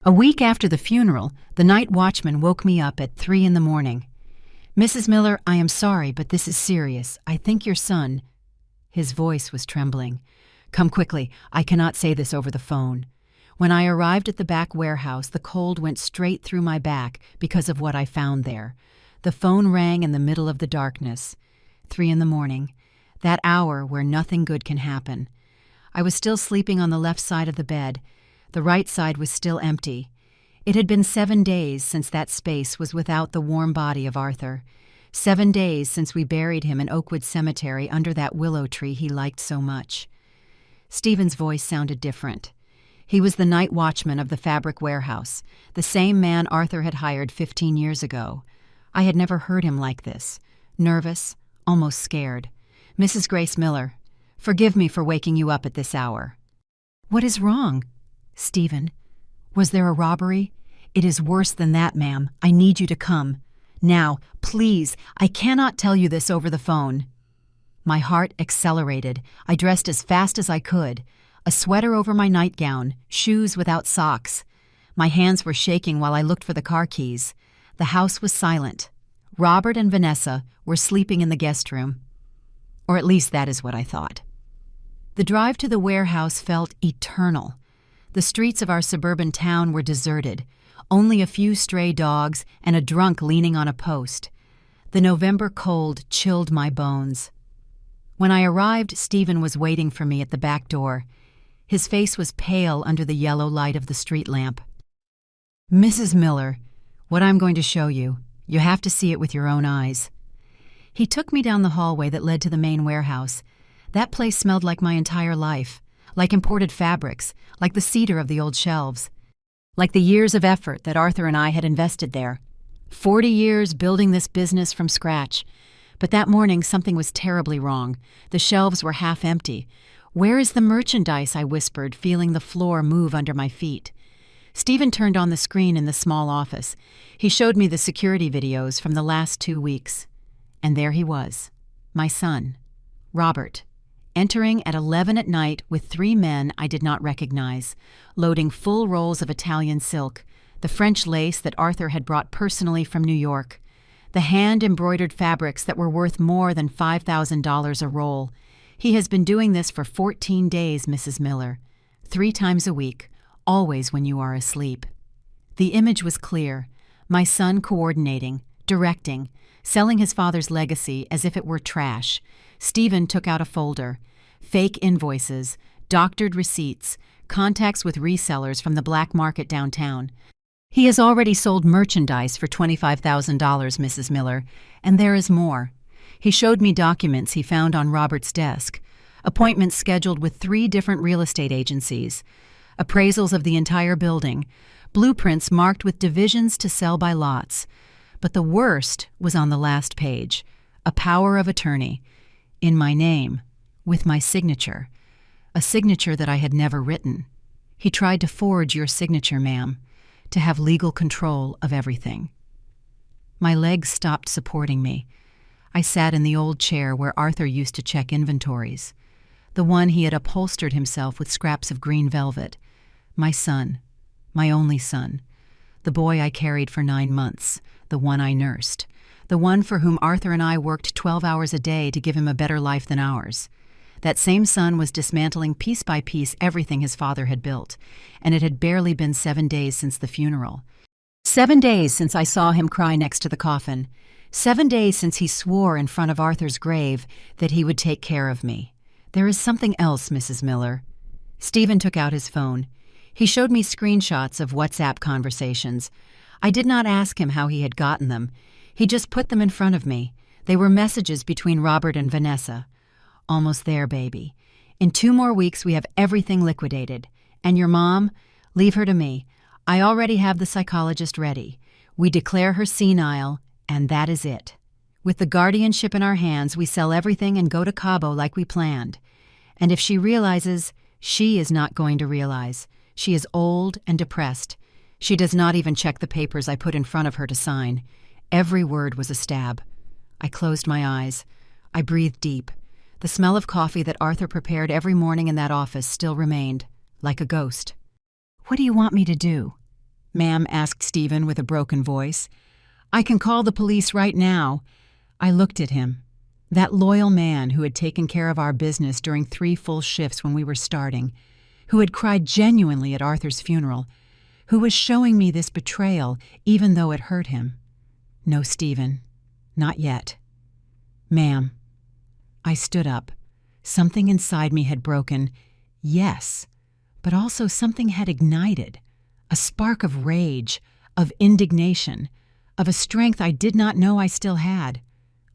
A week after the funeral, the night watchman woke me up at 3 in the morning. "Mrs. Miller, I am sorry, but this is serious. I think your son—" His voice was trembling. "Come quickly. I cannot say this over the phone." When I arrived at the back warehouse, the cold went straight through my back because of what I found there. The phone rang in the middle of the darkness. 3 in the morning. That hour where nothing good can happen. I was still sleeping on the left side of the bed. The right side was still empty. It had been 7 days since that space was without the warm body of Arthur. 7 days since we buried him in Oakwood Cemetery under that willow tree he liked so much. Stephen's voice sounded different. He was the night watchman of the fabric warehouse, the same man Arthur had hired 15 years ago. I had never heard him like this. Nervous, almost scared. "Mrs. Grace Miller, forgive me for waking you up at this hour." "What is wrong?" "Stephen, was there a robbery?" "It is worse than that, ma'am. I need you to come. Now, please, I cannot tell you this over the phone." My heart accelerated. I dressed as fast as I could. A sweater over my nightgown, shoes without socks. My hands were shaking while I looked for the car keys. The house was silent. Robert and Vanessa were sleeping in the guest room. Or at least that is what I thought. The drive to the warehouse felt eternal. The streets of our suburban town were deserted, only a few stray dogs and a drunk leaning on a post. The November cold chilled my bones. When I arrived, Stephen was waiting for me at the back door. His face was pale under the yellow light of the street lamp. "Mrs. Miller, what I'm going to show you, you have to see it with your own eyes." He took me down the hallway that led to the main warehouse. That place smelled like my entire life. Like imported fabrics, like the cedar of the old shelves, like the years of effort that Arthur and I had invested there. 40 years building this business from scratch. But that morning something was terribly wrong. The shelves were half empty. "Where is the merchandise?" I whispered, feeling the floor move under my feet. Stephen turned on the screen in the small office. He showed me the security videos from the last 2 weeks. And there he was, my son, Robert, entering at 11 at night with 3 men I did not recognize, loading full rolls of Italian silk, the French lace that Arthur had brought personally from New York, the hand-embroidered fabrics that were worth more than $5,000 a roll. He has been doing this for 14 days, Mrs. Miller, 3 times a week, always when you are asleep. The image was clear, my son coordinating, directing, selling his father's legacy as if it were trash. Stephen took out a folder. Fake invoices, doctored receipts, contacts with resellers from the black market downtown. "He has already sold merchandise for $25,000, Mrs. Miller, and there is more." He showed me documents he found on Robert's desk, appointments scheduled with 3 different real estate agencies, appraisals of the entire building, blueprints marked with divisions to sell by lots. But the worst was on the last page, a power of attorney, in my name, with my signature, a signature that I had never written. "He tried to forge your signature, ma'am, to have legal control of everything." My legs stopped supporting me. I sat in the old chair where Arthur used to check inventories, the one he had upholstered himself with scraps of green velvet. My son, my only son, the boy I carried for 9 months, the one I nursed, the one for whom Arthur and I worked 12 hours a day to give him a better life than ours. That same son was dismantling piece by piece everything his father had built, and it had barely been 7 days since the funeral. 7 days since I saw him cry next to the coffin. 7 days since he swore in front of Arthur's grave that he would take care of me. "There is something else, Mrs. Miller." Stephen took out his phone. He showed me screenshots of WhatsApp conversations. I did not ask him how he had gotten them. He just put them in front of me. They were messages between Robert and Vanessa. "Almost there, baby. In 2 more weeks we have everything liquidated. And your mom? Leave her to me. I already have the psychologist ready. We declare her senile, and that is it. With the guardianship in our hands, we sell everything and go to Cabo like we planned. And if she realizes, she is not going to realize. She is old and depressed. She does not even check the papers I put in front of her to sign. Every word was a stab. I closed my eyes. I breathed deep. The smell of coffee that Arthur prepared every morning in that office still remained, like a ghost. "What do you want me to do?" ma'am asked Stephen with a broken voice. I can call the police right now. I looked at him. That loyal man who had taken care of our business during 3 full shifts when we were starting, who had cried genuinely at Arthur's funeral, who was showing me this betrayal even though it hurt him. No, Stephen, not yet. Ma'am. I stood up. Something inside me had broken, yes, but also something had ignited, a spark of rage, of indignation, of a strength I did not know I still had.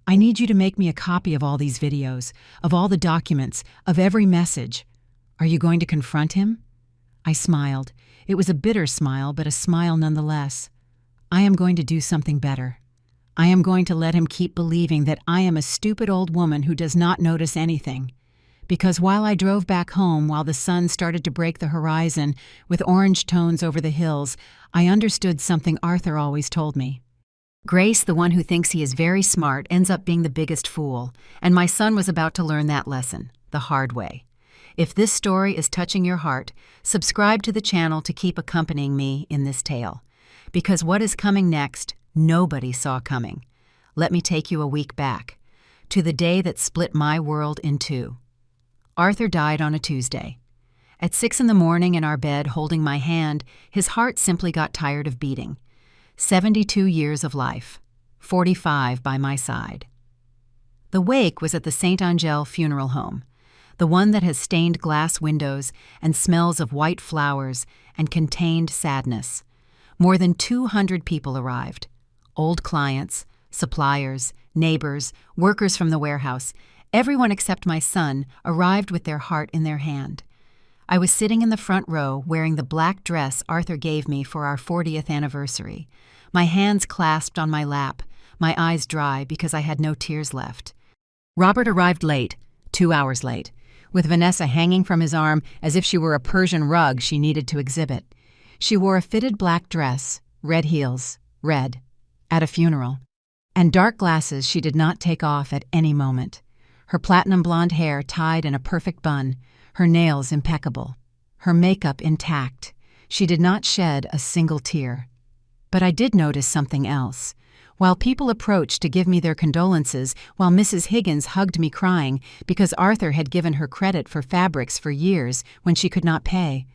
I need you to make me a copy of all these videos, of all the documents, of every message. Are you going to confront him? I smiled. It was a bitter smile, but a smile nonetheless. I am going to do something better. I am going to let him keep believing that I am a stupid old woman who does not notice anything. Because while I drove back home, while the sun started to break the horizon with orange tones over the hills, I understood something Arthur always told me. Grace, the one who thinks he is very smart, ends up being the biggest fool, and my son was about to learn that lesson, the hard way. If this story is touching your heart, subscribe to the channel to keep accompanying me in this tale. Because what is coming next, nobody saw coming. Let me take you a week back, to the day that split my world in two. Arthur died on a Tuesday. At 6 in the morning in our bed holding my hand, his heart simply got tired of beating. 72 years of life, 45 by my side. The wake was at the St. Angel funeral home, the one that has stained glass windows and smells of white flowers and contained sadness. More than 200 people arrived. Old clients, suppliers, neighbors, workers from the warehouse, everyone except my son arrived with their heart in their hand. I was sitting in the front row wearing the black dress Arthur gave me for our 40th anniversary, my hands clasped on my lap, my eyes dry because I had no tears left. Robert arrived late, 2 hours late, with Vanessa hanging from his arm as if she were a Persian rug she needed to exhibit. She wore a fitted black dress, red heels, red, at a funeral, and dark glasses she did not take off at any moment. Her platinum blonde hair tied in a perfect bun, her nails impeccable, her makeup intact. She did not shed a single tear. But I did notice something else. While people approached to give me their condolences, while Mrs. Higgins hugged me crying because Arthur had given her credit for fabrics for years when she could not pay,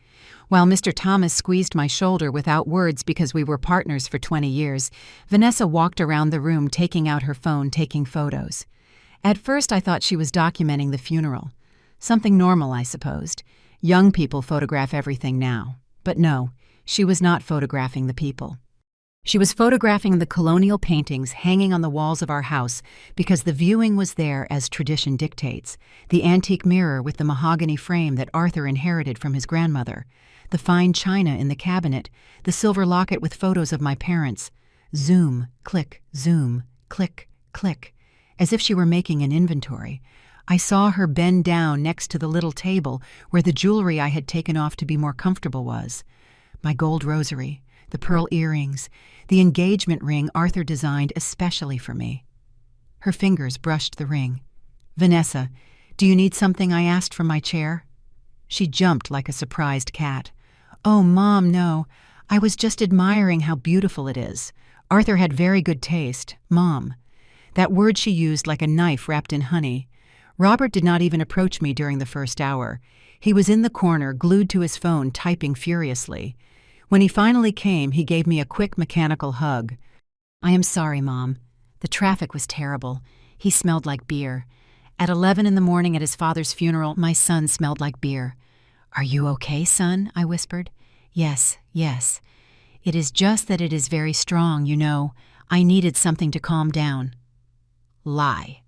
while Mr. Thomas squeezed my shoulder without words because we were partners for 20 years, Vanessa walked around the room taking out her phone, taking photos. At first I thought she was documenting the funeral. Something normal, I supposed. Young people photograph everything now. But no, she was not photographing the people. She was photographing the colonial paintings hanging on the walls of our house because the viewing was there as tradition dictates. The antique mirror with the mahogany frame that Arthur inherited from his grandmother, the fine china in the cabinet, the silver locket with photos of my parents. Zoom, click, zoom, click, click, as if she were making an inventory. I saw her bend down next to the little table where the jewelry I had taken off to be more comfortable was. My gold rosary, the pearl earrings, the engagement ring Arthur designed especially for me. Her fingers brushed the ring. Vanessa, do you need something? I asked from my chair. She jumped like a surprised cat. Oh, Mom, no. I was just admiring how beautiful it is. Arthur had very good taste, Mom. That word she used like a knife wrapped in honey. Robert did not even approach me during the first hour. He was in the corner, glued to his phone, typing furiously. When he finally came, he gave me a quick mechanical hug. I am sorry, Mom. The traffic was terrible. He smelled like beer. At 11 in the morning at his father's funeral, my son smelled like beer. Are you okay, son? I whispered. Yes, yes. It is just that it is very strong, you know. I needed something to calm down. Lie.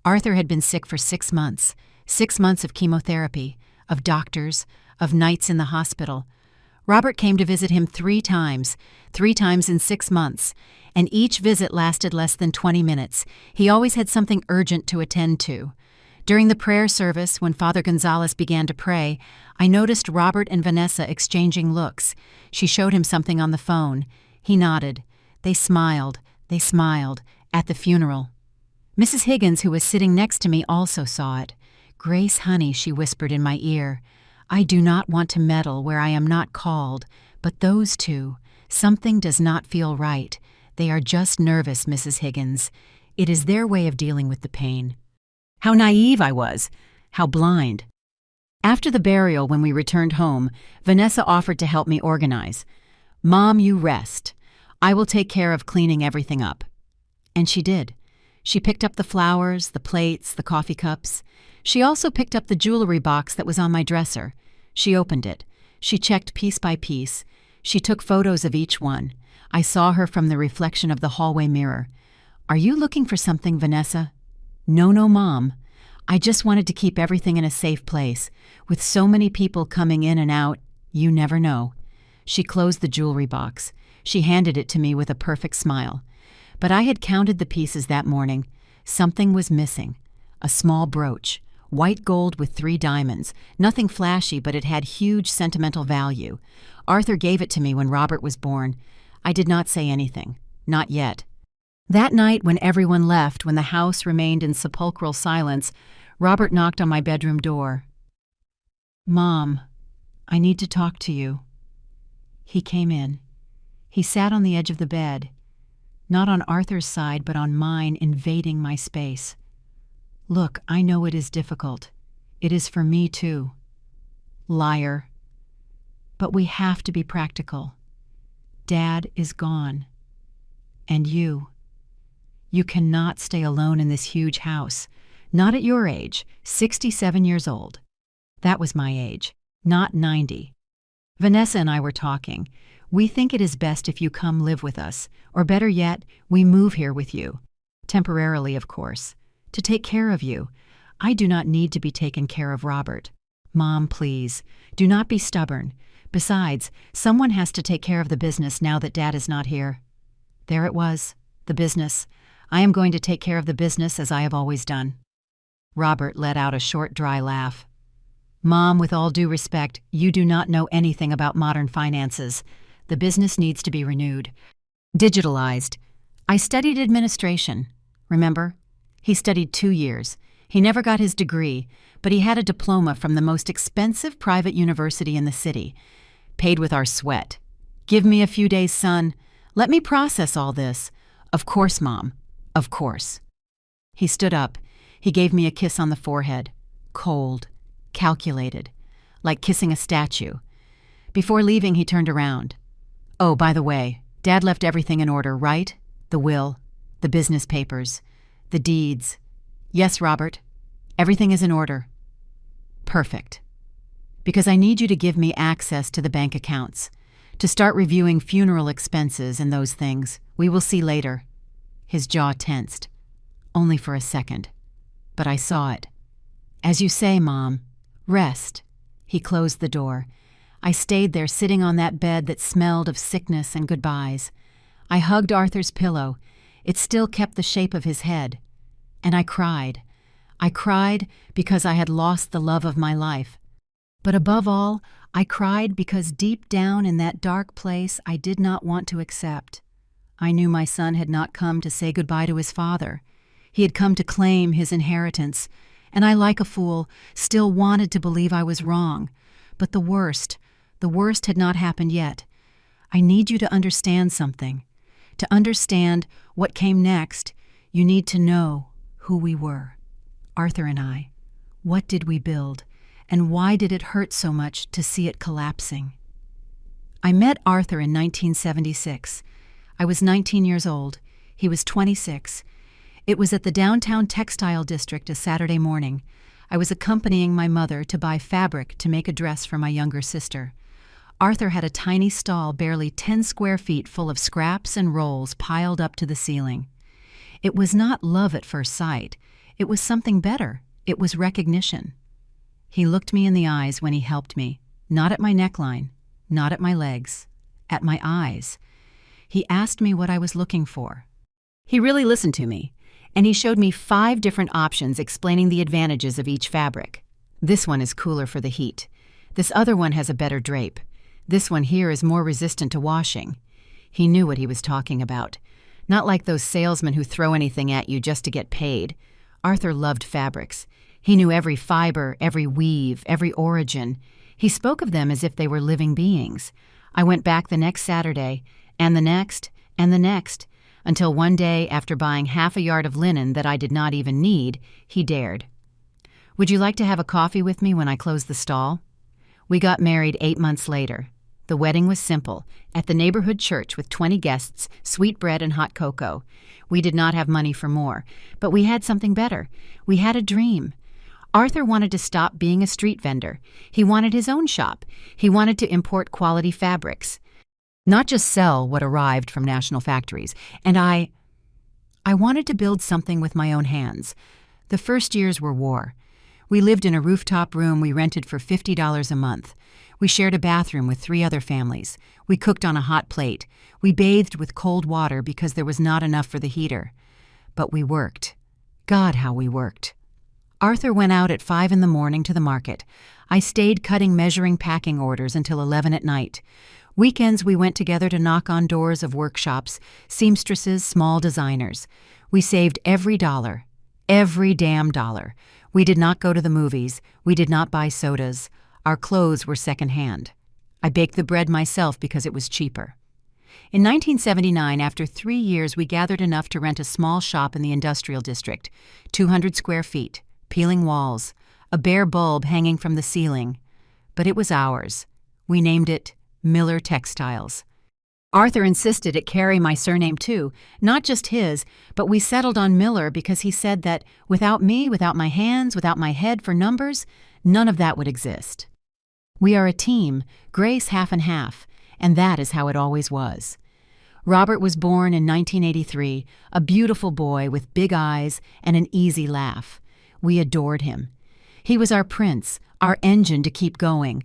Arthur had been sick for 6 months. 6 months of chemotherapy, of doctors, of nights in the hospital. Robert came to visit him 3 times in 6 months, and each visit lasted less than 20 minutes. He always had something urgent to attend to. During the prayer service, when Father Gonzalez began to pray, I noticed Robert and Vanessa exchanging looks. She showed him something on the phone. He nodded. They smiled, at the funeral. Mrs. Higgins, who was sitting next to me, also saw it. Grace, honey, she whispered in my ear. I do not want to meddle where I am not called, but those two, Something does not feel right. They are just nervous, Mrs. Higgins. It is their way of dealing with the pain. How naive I was. How blind. After the burial, when we returned home, Vanessa offered to help me organize. "Mom, you rest. I will take care of cleaning everything up." And she did. She picked up the flowers, the plates, the coffee cups. She also picked up the jewelry box that was on my dresser. She opened it. She checked piece by piece. She took photos of each one. I saw her from the reflection of the hallway mirror. "Are you looking for something, Vanessa?" "No, Mom. I just wanted to keep everything in a safe place. With so many people coming in and out, you never know." She closed the jewelry box. She handed it to me with a perfect smile. But I had counted the pieces that morning. Something was missing. A small brooch, white gold with 3 diamonds. Nothing flashy, but it had huge sentimental value. Arthur gave it to me when Robert was born. I did not say anything. Not yet. That night, when everyone left, when the house remained in sepulchral silence, Robert knocked on my bedroom door. "Mom, I need to talk to you." He came in. He sat on the edge of the bed, not on Arthur's side, but on mine, invading my space. "Look, I know it is difficult. It is for me, too." Liar. "But we have to be practical. Dad is gone. And you. You cannot stay alone in this huge house. Not at your age, 67 years old. That was my age, not 90. Vanessa and I were talking. We think it is best if you come live with us, or better yet, we move here with you. Temporarily, of course. To take care of you. I do not need to be taken care of, Robert. Mom, please, do not be stubborn. Besides, someone has to take care of the business now that Dad is not here." There it was, the business. I am going to take care of the business as I have always done. Robert let out a short, dry laugh. "Mom, with all due respect, you do not know anything about modern finances. The business needs to be renewed. Digitalized. I studied administration. Remember? He studied 2 years. He never got his degree, but he had a diploma from the most expensive private university in the city. Paid with our sweat. Give me a few days, son. Let me process all this. Of course, Mom. Of course." He stood up. He gave me a kiss on the forehead. Cold. Calculated. Like kissing a statue. Before leaving, he turned around. "Oh, by the way, Dad left everything in order, right? The will, the business papers, the deeds. Yes, Robert, everything is in order." "Perfect. Because I need you to give me access to the bank accounts, to start reviewing funeral expenses and those things. We will see later." His jaw tensed. Only for a second. But I saw it. "As you say, Mom. Rest." He closed the door. I stayed there sitting on that bed that smelled of sickness and goodbyes. I hugged Arthur's pillow. It still kept the shape of his head. And I cried. I cried because I had lost the love of my life. But above all, I cried because deep down in that dark place I did not want to accept. I knew my son had not come to say goodbye to his father. He had come to claim his inheritance, and I, like a fool, still wanted to believe I was wrong. But the worst had not happened yet. I need you to understand something. To understand what came next, you need to know who we were. Arthur and I. What did we build? And why did it hurt so much to see it collapsing? I met Arthur in 1976. I was 19 years old. He was 26. It was at the downtown textile district a Saturday morning. I was accompanying my mother to buy fabric to make a dress for my younger sister. Arthur had a tiny stall barely 10 square feet full of scraps and rolls piled up to the ceiling. It was not love at first sight. It was something better. It was recognition. He looked me in the eyes when he helped me, not at my neckline, not at my legs, at my eyes. He asked me what I was looking for. He really listened to me, and he showed me 5 different options explaining the advantages of each fabric. This one is cooler for the heat. This other one has a better drape. This one here is more resistant to washing. He knew what he was talking about. Not like those salesmen who throw anything at you just to get paid. Arthur loved fabrics. He knew every fiber, every weave, every origin. He spoke of them as if they were living beings. I went back the next Saturday, and the next, and the next, until one day, after buying half a yard of linen that I did not even need, he dared. "Would you like to have a coffee with me when I close the stall?" We got married 8 months later. The wedding was simple, at the neighborhood church with 20 guests, sweet bread and hot cocoa. We did not have money for more, but we had something better. We had a dream. Arthur wanted to stop being a street vendor. He wanted his own shop. He wanted to import quality fabrics, not just sell what arrived from national factories. And I wanted to build something with my own hands. The first years were war. We lived in a rooftop room we rented for $50 a month. We shared a bathroom with 3 other families. We cooked on a hot plate. We bathed with cold water because there was not enough for the heater. But we worked. God, how we worked. Arthur went out at 5 in the morning to the market. I stayed cutting measuring packing orders until 11 at night. Weekends we went together to knock on doors of workshops, seamstresses, small designers. We saved every dollar. Every damn dollar. We did not go to the movies. We did not buy sodas. Our clothes were secondhand. I baked the bread myself because it was cheaper. In 1979, after 3 years, we gathered enough to rent a small shop in the industrial district, 200 square feet, peeling walls, a bare bulb hanging from the ceiling. But it was ours. We named it Miller Textiles. Arthur insisted it carry my surname too, not just his, but we settled on Miller because he said that without me, without my hands, without my head for numbers, none of that would exist. We are a team, Grace half and half, and that is how it always was. Robert was born in 1983, a beautiful boy with big eyes and an easy laugh. We adored him. He was our prince, our engine to keep going.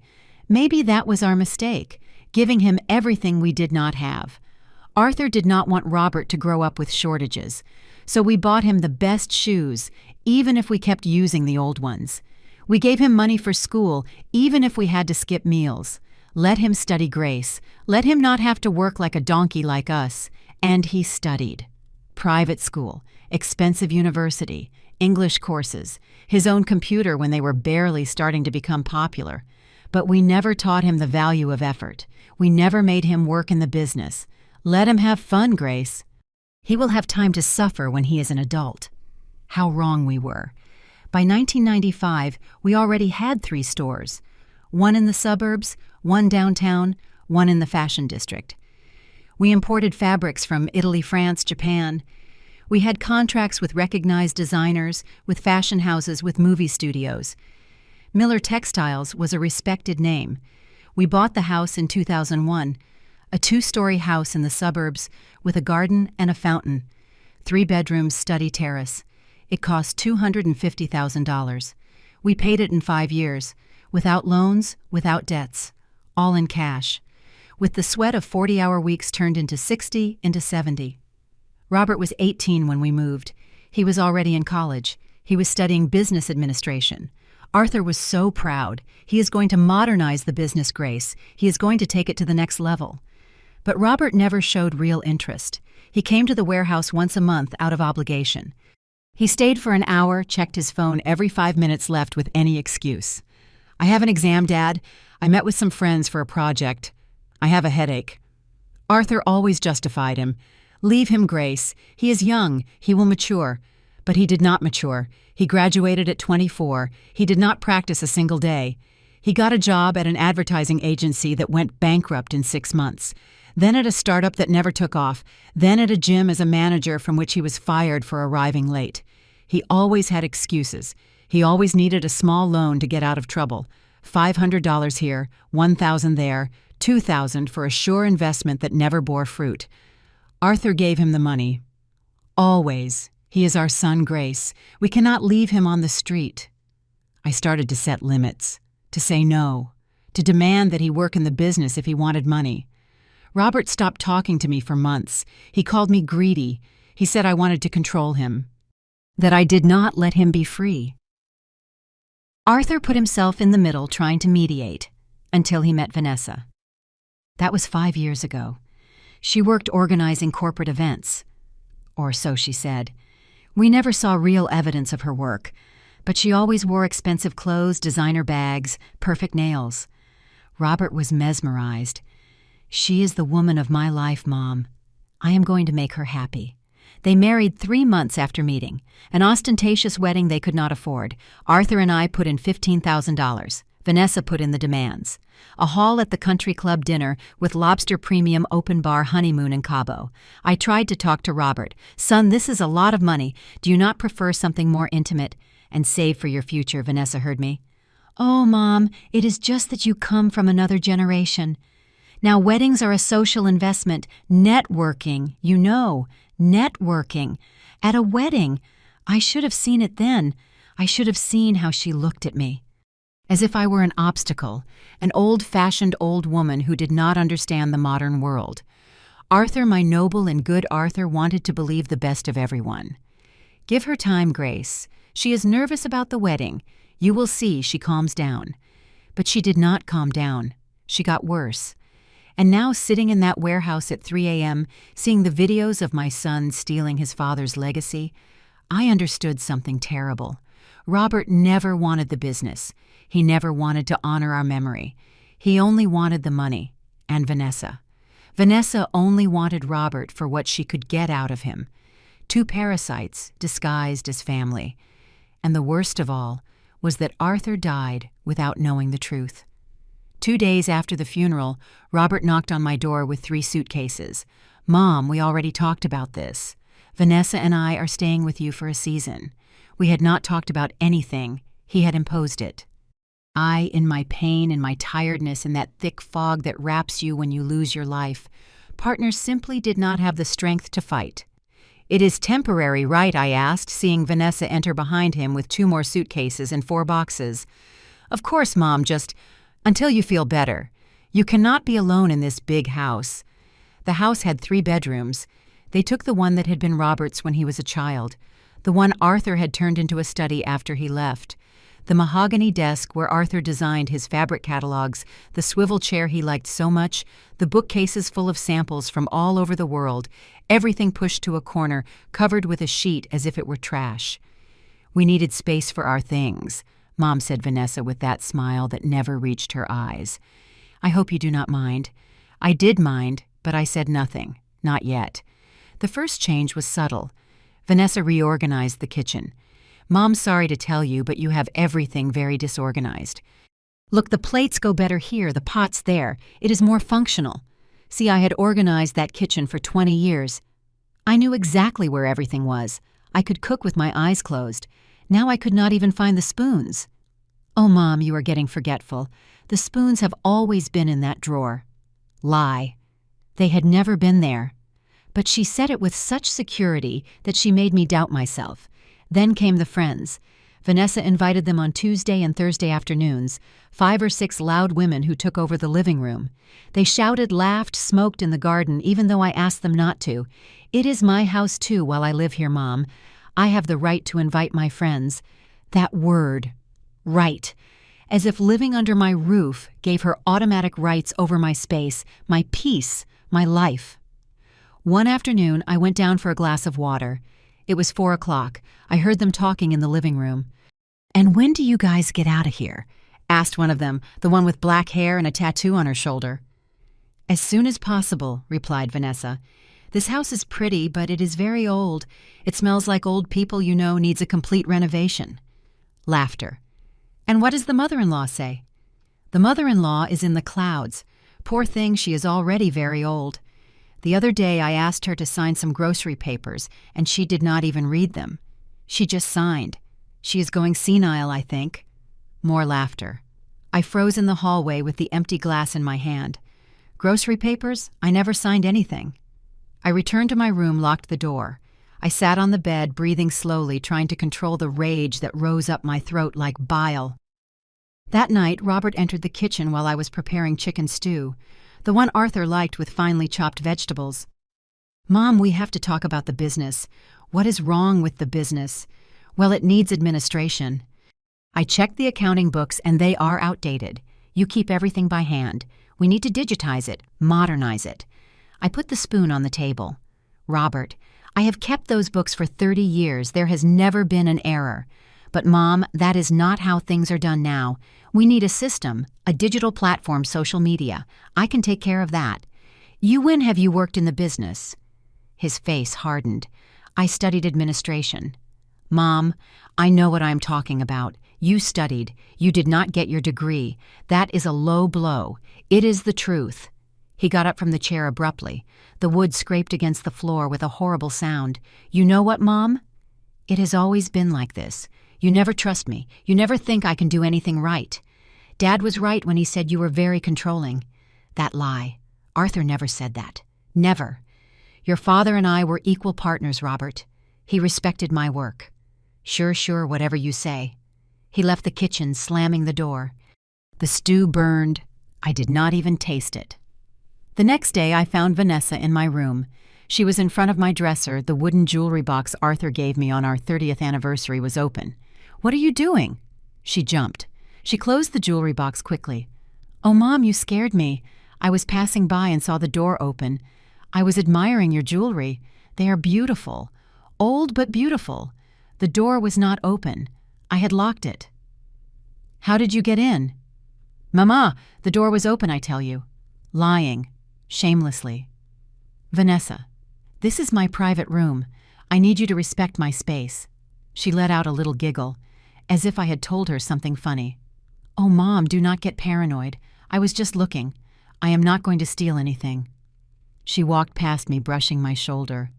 Maybe that was our mistake, giving him everything we did not have. Arthur did not want Robert to grow up with shortages, so we bought him the best shoes, even if we kept using the old ones. We gave him money for school, even if we had to skip meals. Let him study Grace. Let him not have to work like a donkey like us. And he studied. Private school, expensive university, English courses, his own computer when they were barely starting to become popular. But we never taught him the value of effort. We never made him work in the business. Let him have fun, Grace. He will have time to suffer when he is an adult. How wrong we were. By 1995, we already had 3 stores. One in the suburbs, one downtown, one in the fashion district. We imported fabrics from Italy, France, Japan. We had contracts with recognized designers, with fashion houses, with movie studios. Miller Textiles was a respected name. We bought the house in 2001, a 2-story house in the suburbs with a garden and a fountain, 3 bedrooms, study terrace. It cost $250,000. We paid it in 5 years, without loans, without debts, all in cash. With the sweat of 40-hour weeks turned into 60, into 70. Robert was 18 when we moved. He was already in college. He was studying business administration. Arthur was so proud. He is going to modernize the business, Grace. He is going to take it to the next level. But Robert never showed real interest. He came to the warehouse once a month out of obligation. He stayed for an hour, checked his phone every 5 minutes left with any excuse. "I have an exam, Dad. I met with some friends for a project. I have a headache." Arthur always justified him. "Leave him, Grace. He is young. He will mature." But he did not mature. He graduated at 24. He did not practice a single day. He got a job at an advertising agency that went bankrupt in 6 months. Then at a startup that never took off. Then at a gym as a manager from which he was fired for arriving late. He always had excuses. He always needed a small loan to get out of trouble. $500 here, $1,000 there, $2,000 for a sure investment that never bore fruit. Arthur gave him the money. Always. He is our son, Grace. We cannot leave him on the street. I started to set limits, to say no, to demand that he work in the business if he wanted money. Robert stopped talking to me for months. He called me greedy. He said I wanted to control him, that I did not let him be free. Arthur put himself in the middle trying to mediate, until he met Vanessa. That was 5 years ago. She worked organizing corporate events, or so she said. We never saw real evidence of her work, but she always wore expensive clothes, designer bags, perfect nails. Robert was mesmerized. She is the woman of my life, Mom. I am going to make her happy. They married 3 months after meeting. An ostentatious wedding they could not afford. Arthur and I put in $15,000. Vanessa put in the demands. A hall at the country club dinner with lobster premium open bar honeymoon in Cabo. I tried to talk to Robert. Son, this is a lot of money. Do you not prefer something more intimate? And save for your future, Vanessa heard me. Oh, Mom, it is just that you come from another generation. Now, weddings are a social investment. Networking, you know. Networking. At a wedding. I should have seen it then. I should have seen how she looked at me. As if I were an obstacle, an old-fashioned old woman who did not understand the modern world. Arthur, my noble and good Arthur, wanted to believe the best of everyone. Give her time, Grace. She is nervous about the wedding. You will see she calms down. But she did not calm down. She got worse. And now, sitting in that warehouse at 3 a.m., seeing the videos of my son stealing his father's legacy, I understood something terrible. Robert never wanted the business. He never wanted to honor our memory. He only wanted the money. And Vanessa. Vanessa only wanted Robert for what she could get out of him. 2 parasites disguised as family. And the worst of all was that Arthur died without knowing the truth. 2 days after the funeral, Robert knocked on my door with 3 suitcases. Mom, we already talked about this. Vanessa and I are staying with you for a season. We had not talked about anything. He had imposed it. I, in my pain and my tiredness and that thick fog that wraps you when you lose your life, partners simply did not have the strength to fight. It is temporary, right? I asked, seeing Vanessa enter behind him with 2 more suitcases and 4 boxes. Of course, Mom, just until you feel better. You cannot be alone in this big house. The house had 3 bedrooms. They took the one that had been Robert's when he was a child, the one Arthur had turned into a study after he left. The mahogany desk where Arthur designed his fabric catalogs, the swivel chair he liked so much, the bookcases full of samples from all over the world, everything pushed to a corner, covered with a sheet as if it were trash. We needed space for our things, Mom said, Vanessa, with that smile that never reached her eyes. I hope you do not mind. I did mind, but I said nothing. Not yet. The first change was subtle. Vanessa reorganized the kitchen. Mom's sorry to tell you, but you have everything very disorganized. Look, the plates go better here, the pots there. It is more functional. See, I had organized that kitchen for 20 years. I knew exactly where everything was. I could cook with my eyes closed. Now I could not even find the spoons. Oh, Mom, you are getting forgetful. The spoons have always been in that drawer. Lie. They had never been there. But she said it with such security that she made me doubt myself. Then came the friends. Vanessa invited them on Tuesday and Thursday afternoons, 5 or 6 loud women who took over the living room. They shouted, laughed, smoked in the garden, even though I asked them not to. It is my house, too, while I live here, Mom. I have the right to invite my friends. That word, right. As if living under my roof gave her automatic rights over my space, my peace, my life. One afternoon, I went down for a glass of water. It was 4 o'clock. I heard them talking in the living room. "And when do you guys get out of here?" asked one of them, the one with black hair and a tattoo on her shoulder. "As soon as possible," replied Vanessa. "This house is pretty, but it is very old. It smells like old people you know needs a complete renovation." Laughter. "And what does the mother-in-law say?" "The mother-in-law is in the clouds. Poor thing, she is already very old. The other day I asked her to sign some grocery papers, and she did not even read them. She just signed. She is going senile, I think." More laughter. I froze in the hallway with the empty glass in my hand. Grocery papers? I never signed anything. I returned to my room, locked the door. I sat on the bed, breathing slowly, trying to control the rage that rose up my throat like bile. That night, Robert entered the kitchen while I was preparing chicken stew, the one Arthur liked with finely chopped vegetables. "Mom, we have to talk about the business. What is wrong with the business?" "Well, it needs administration." I checked the accounting books and they are outdated. You keep everything by hand. We need to digitize it, modernize it. I put the spoon on the table. "Robert, I have kept those books for 30 years. There has never been an error. But Mom, that is not how things are done now. We need a system, a digital platform, social media. I can take care of that. When have you worked in the business?" His face hardened. "I studied administration." "Mom, I know what I'm talking about. You studied. You did not get your degree. That is a low blow. It is the truth." He got up from the chair abruptly. The wood scraped against the floor with a horrible sound. "You know what, Mom? It has always been like this. You never trust me. You never think I can do anything right. Dad was right when he said you were very controlling. That lie. Arthur never said that. Never. Your father and I were equal partners, Robert. He respected my work." Sure, whatever you say." He left the kitchen, slamming the door. The stew burned. I did not even taste it. The next day I found Vanessa in my room. She was in front of my dresser. The wooden jewelry box Arthur gave me on our 30th anniversary was open. "What are you doing?" She jumped. She closed the jewelry box quickly. "Oh, Mom, you scared me. I was passing by and saw the door open. I was admiring your jewelry. They are beautiful. Old but beautiful. The door was not open. I had locked it." "How did you get in?" "Mama, the door was open, I tell you." Lying. Shamelessly. "Vanessa, this is my private room. I need you to respect my space." She let out a little giggle, as if I had told her something funny. "Oh, Mom, do not get paranoid. I was just looking. I am not going to steal anything." She walked past me, brushing my shoulder.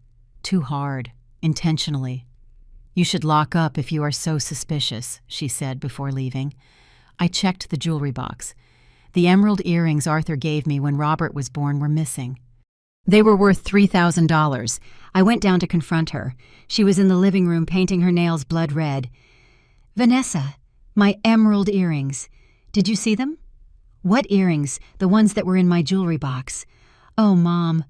Too hard, intentionally. "You should lock up if you are so suspicious," she said before leaving. I checked the jewelry box. The emerald earrings Arthur gave me when Robert was born were missing. They were worth $3,000. I went down to confront her. She was in the living room painting her nails blood red. "Vanessa, my emerald earrings. Did you see them?" "What earrings? The ones that were in my jewelry box." "Oh, Mom,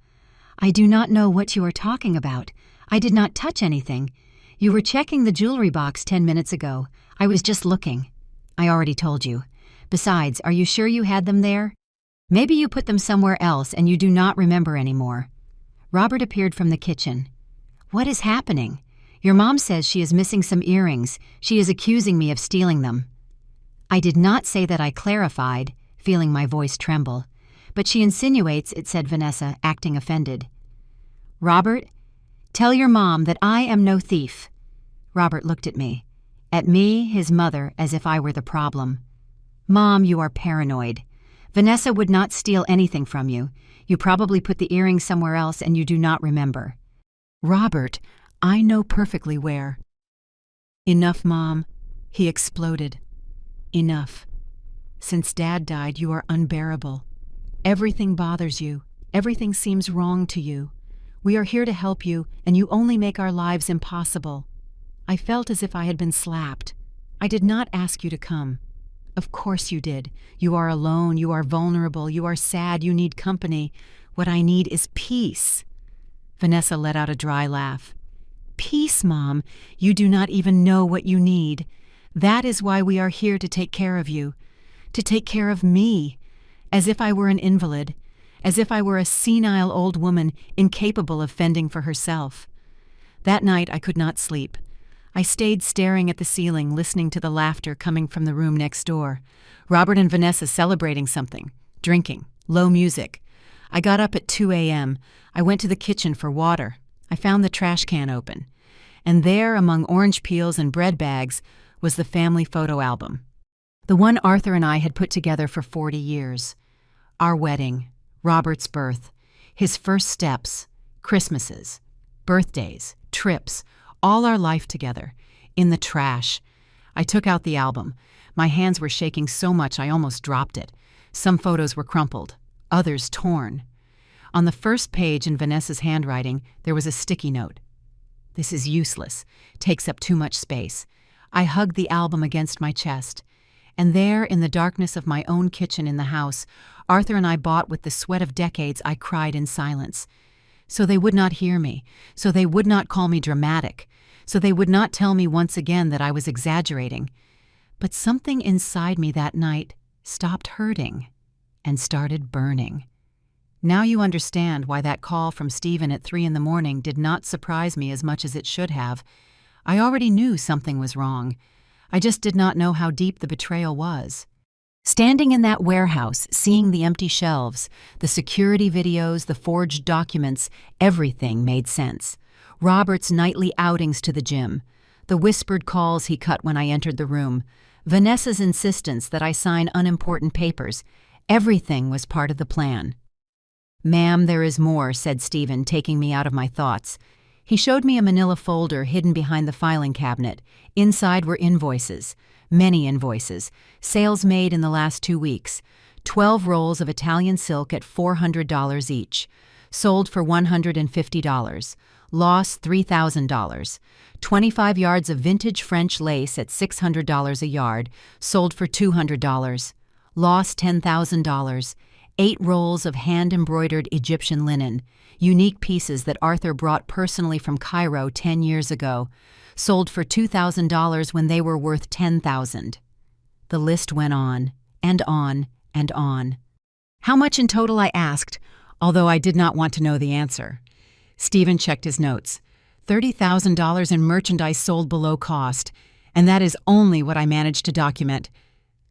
I do not know what you are talking about. I did not touch anything. You were checking the jewelry box 10 minutes ago. I was just looking." "I already told you. Besides, are you sure you had them there? Maybe you put them somewhere else and you do not remember anymore." Robert appeared from the kitchen. "What is happening? Your mom says she is missing some earrings. She is accusing me of stealing them." I did not say that, I clarified, feeling my voice tremble. "But she insinuates it," said Vanessa, acting offended. "Robert, tell your mom that I am no thief." Robert looked at me, his mother, as if I were the problem. "Mom, you are paranoid. Vanessa would not steal anything from you. You probably put the earrings somewhere else and you do not remember." "Robert, I know perfectly where." "Enough, Mom," he exploded. "Enough. Since Dad died, you are unbearable. Everything bothers you. Everything seems wrong to you. We are here to help you, and you only make our lives impossible." I felt as if I had been slapped. "I did not ask you to come." "Of course you did. You are alone, you are vulnerable, you are sad, you need company. What I need is peace." Vanessa let out a dry laugh. "Peace, Mom. You do not even know what you need. That is why we are here, to take care of you. To take care of me. As if I were an invalid. As if I were a senile old woman incapable of fending for herself." That night I could not sleep. I stayed staring at the ceiling, listening to the laughter coming from the room next door. Robert and Vanessa celebrating something, drinking, low music. I got up at 2 a.m. I went to the kitchen for water. I found the trash can open. And there, among orange peels and bread bags, was the family photo album. The one Arthur and I had put together for 40 years. Our wedding, Robert's birth, his first steps, Christmases, birthdays, trips, all our life together, in the trash. I took out the album. My hands were shaking so much I almost dropped it. Some photos were crumpled, others torn. On the first page in Vanessa's handwriting, there was a sticky note. "This is useless, takes up too much space." I hugged the album against my chest. And there, in the darkness of my own kitchen in the house, Arthur and I bought with the sweat of decades, I cried in silence. So they would not hear me, so they would not call me dramatic, so they would not tell me once again that I was exaggerating. But something inside me that night stopped hurting and started burning. Now you understand why that call from Stephen at 3 a.m. did not surprise me as much as it should have. I already knew something was wrong. I just did not know how deep the betrayal was. Standing in that warehouse, seeing the empty shelves, the security videos, the forged documents, everything made sense. Robert's nightly outings to the gym, the whispered calls he cut when I entered the room, Vanessa's insistence that I sign unimportant papers, everything was part of the plan. "Ma'am, there is more," said Stephen, taking me out of my thoughts. He showed me a manila folder hidden behind the filing cabinet. Inside were invoices, many invoices, sales made in the last 2 weeks, 12 rolls of Italian silk at $400 each, sold for $150, loss $3,000, 25 yards of vintage French lace at $600 a yard, sold for $200, loss $10,000, 8 rolls of hand-embroidered Egyptian linen, unique pieces that Arthur brought personally from Cairo 10 years ago, sold for $2,000 when they were worth $10,000. The list went on, and on, and on. "How much in total?" I asked, although I did not want to know the answer. Stephen checked his notes. $30,000 in merchandise sold below cost, and that is only what I managed to document.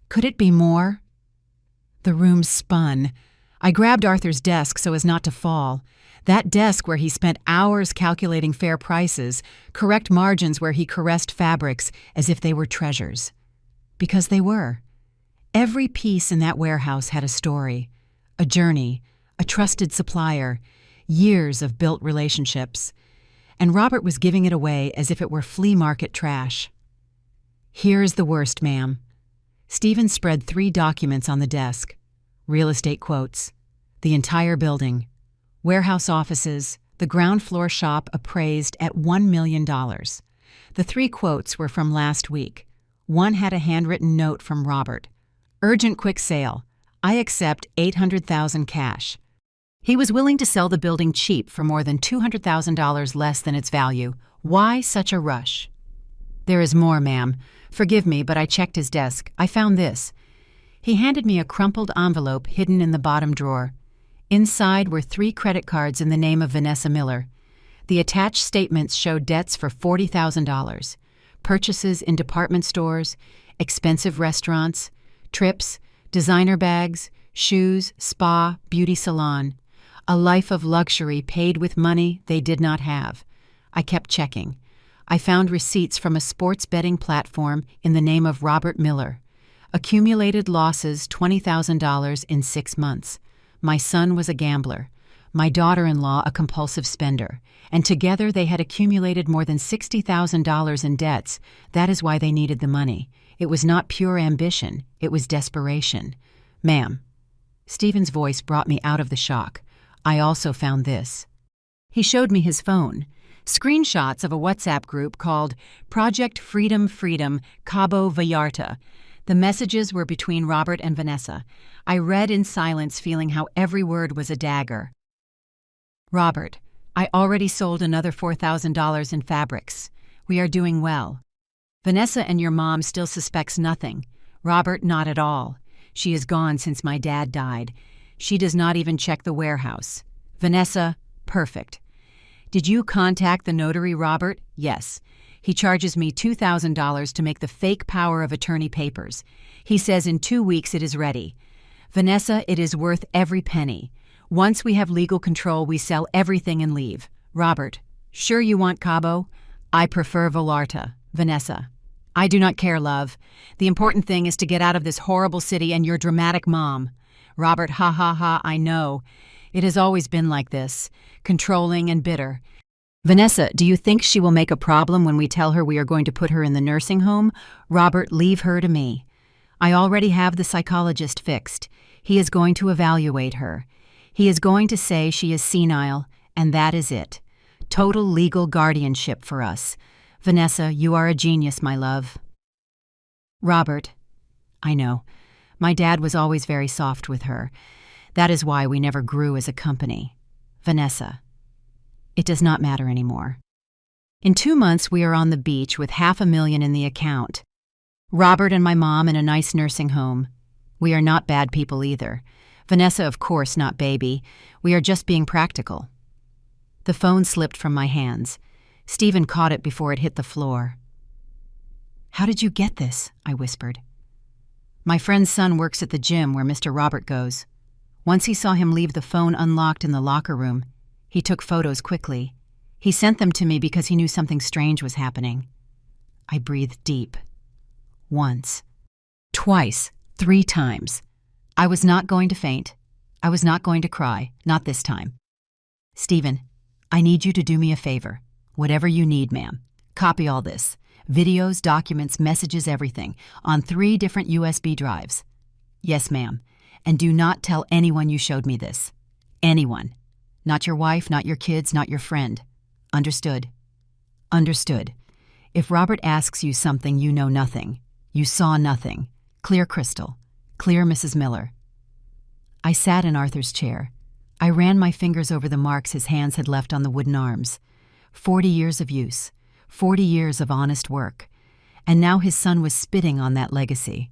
Could it be more? The room spun. I grabbed Arthur's desk so as not to fall. That desk where he spent hours calculating fair prices, correct margins where he caressed fabrics as if they were treasures. Because they were. Every piece in that warehouse had a story, a journey, a trusted supplier, years of built relationships. And Robert was giving it away as if it were flea market trash. "Here's the worst, ma'am." Stephen spread 3 documents on the desk. Real estate quotes. The entire building. Warehouse offices. The ground floor shop appraised at $1 million. The 3 quotes were from last week. One had a handwritten note from Robert. "Urgent quick sale. I accept $800,000 cash." He was willing to sell the building cheap for more than $200,000 less than its value. Why such a rush? "There is more, ma'am. Forgive me, but I checked his desk. I found this." He handed me a crumpled envelope hidden in the bottom drawer. Inside were 3 credit cards in the name of Vanessa Miller. The attached statements showed debts for $40,000, purchases in department stores, expensive restaurants, trips, designer bags, shoes, spa, beauty salon. A life of luxury paid with money they did not have. I kept checking. I found receipts from a sports betting platform in the name of Robert Miller. Accumulated losses $20,000 in 6 months. My son was a gambler. My daughter-in-law a compulsive spender. And together they had accumulated more than $60,000 in debts. That is why they needed the money. It was not pure ambition. It was desperation. "Ma'am." Stephen's voice brought me out of the shock. "I also found this." He showed me his phone. Screenshots of a WhatsApp group called Project Freedom Freedom Cabo Vallarta. The messages were between Robert and Vanessa. I read in silence, feeling how every word was a dagger. "Robert, I already sold another $4,000 in fabrics. We are doing well. Vanessa and your mom still suspects nothing. Robert, not at all. She is gone since my dad died. She does not even check the warehouse. Vanessa, perfect. Did you contact the notary, Robert? Yes. He charges me $2,000 to make the fake power of attorney papers. He says in 2 weeks it is ready. Vanessa, it is worth every penny. Once we have legal control, we sell everything and leave. Robert, sure you want Cabo? I prefer Vallarta. Vanessa, I do not care, love. The important thing is to get out of this horrible city and your dramatic mom. Robert, ha ha ha, I know. It has always been like this, controlling and bitter. Vanessa, do you think she will make a problem when we tell her we are going to put her in the nursing home? Robert, leave her to me. I already have the psychologist fixed. He is going to evaluate her. He is going to say she is senile, and that is it. Total legal guardianship for us. Vanessa, you are a genius, my love. Robert, I know. My dad was always very soft with her. That is why we never grew as a company. Vanessa, it does not matter anymore. In 2 months, we are on the beach with $500,000 in the account. Robert and my mom in a nice nursing home. We are not bad people either. Vanessa, of course, not baby. We are just being practical. The phone slipped from my hands. Stephen caught it before it hit the floor. How did you get this? I whispered. My friend's son works at the gym where Mr. Robert goes. Once he saw him leave the phone unlocked in the locker room, he took photos quickly. He sent them to me because he knew something strange was happening. I breathed deep. Once. Twice. 3 times. I was not going to faint. I was not going to cry. Not this time. Stephen, I need you to do me a favor. Whatever you need, ma'am. Copy all this. Videos, documents, messages, everything. On 3 different USB drives. Yes, ma'am. And do not tell anyone you showed me this. Anyone. Not your wife, not your kids, not your friend. Understood? Understood. If Robert asks you something, you know nothing. You saw nothing. Clear crystal. Clear, Mrs. Miller. I sat in Arthur's chair. I ran my fingers over the marks his hands had left on the wooden arms. 40 years of use. 40 years of honest work. And now his son was spitting on that legacy.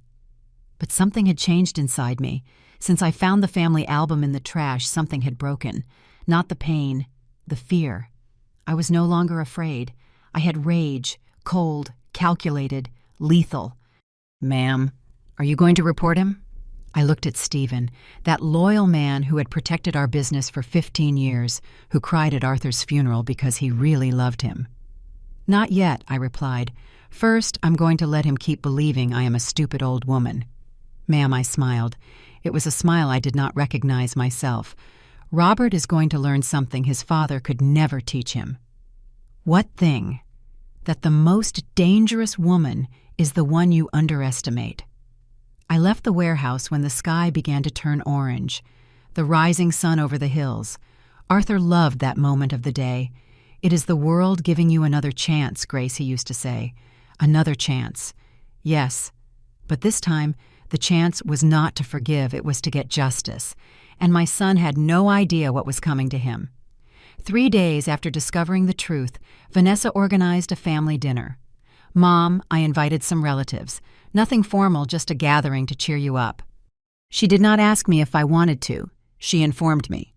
But something had changed inside me. Since I found the family album in the trash, something had broken. Not the pain, the fear. I was no longer afraid. I had rage, cold, calculated, lethal. Ma'am, are you going to report him? I looked at Stephen, that loyal man who had protected our business for 15 years, who cried at Arthur's funeral because he really loved him. Not yet, I replied. First, I'm going to let him keep believing I am a stupid old woman. Ma'am, I smiled. It was a smile I did not recognize myself. Robert is going to learn something his father could never teach him. What thing? That the most dangerous woman is the one you underestimate. I left the warehouse when the sky began to turn orange, the rising sun over the hills. Arthur loved that moment of the day. It is the world giving you another chance, Grace, he used to say. Another chance. Yes, but this time the chance was not to forgive, it was to get justice. And my son had no idea what was coming to him. 3 days after discovering the truth, Vanessa organized a family dinner. Mom, I invited some relatives. Nothing formal, just a gathering to cheer you up. She did not ask me if I wanted to. She informed me.